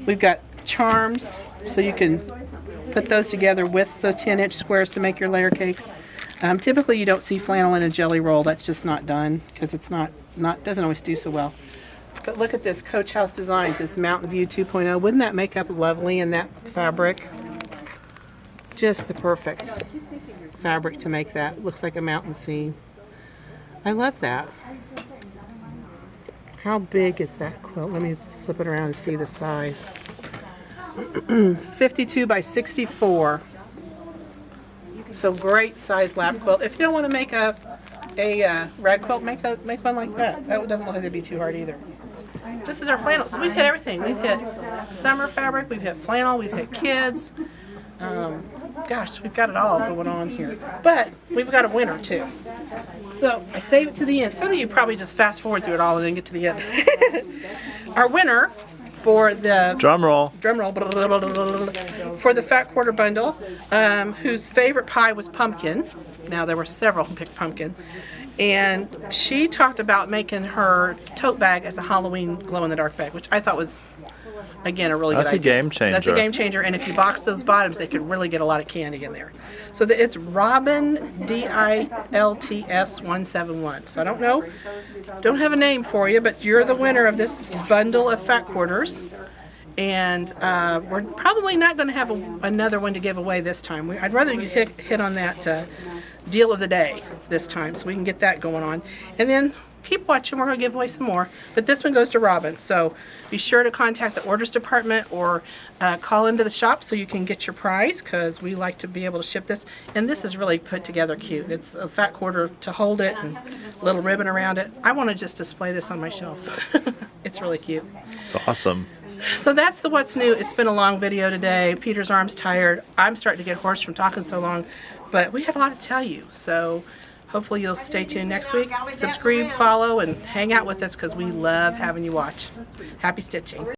Speaker 1: We've got charms, so you can put those together with the 10-inch squares to make your layer cakes. Typically you don't see flannel in a jelly roll. That's just not done because it's doesn't always do so well. But look at this Coach House Designs, this Mountain View 2.0. Wouldn't that make up lovely in that fabric? Just the perfect fabric to make that. Looks like a mountain scene. I love that. How big is that quilt? Let me flip it around and see the size. 52 by 64. So great size lap quilt. If you don't want to make a rag quilt, make one like that. That doesn't look like it'd be too hard either. This is our flannel. So we've hit everything. We've hit summer fabric, we've hit flannel, we've hit kids. Gosh, we've got it all going on here. But we've got a winner too. So I save it to the end. Some of you probably just fast forward through it all and then get to the end. Our winner for the
Speaker 2: drum roll
Speaker 1: for the Fat Quarter Bundle, whose favorite pie was pumpkin. Now there were several who picked pumpkin. And she talked about making her tote bag as a Halloween glow-in-the-dark bag, which I thought was, again, a really good idea.
Speaker 2: That's a game changer.
Speaker 1: That's a game changer, and if you box those bottoms, they could really get a lot of candy in there. So it's Robin, DILTS 171. So I don't have a name for you, but you're the winner of this bundle of Fat Quarters. And we're probably not going to have another one to give away this time. I'd rather you hit on that deal of the day this time so we can get that going on. And then keep watching. We're going to give away some more. But this one goes to Robin. So be sure to contact the orders department or call into the shop so you can get your prize, because we like to be able to ship this. And this is really put together cute. It's a fat quarter to hold it and a little ribbon around it. I want to just display this on my shelf. It's really cute.
Speaker 2: It's awesome.
Speaker 1: So that's the what's new. It's been a long video today. Peter's arm's tired. I'm starting to get hoarse from talking so long, but we have a lot to tell you. So hopefully you'll stay tuned next week. Subscribe, follow, and hang out with us because we love having you watch. Happy stitching.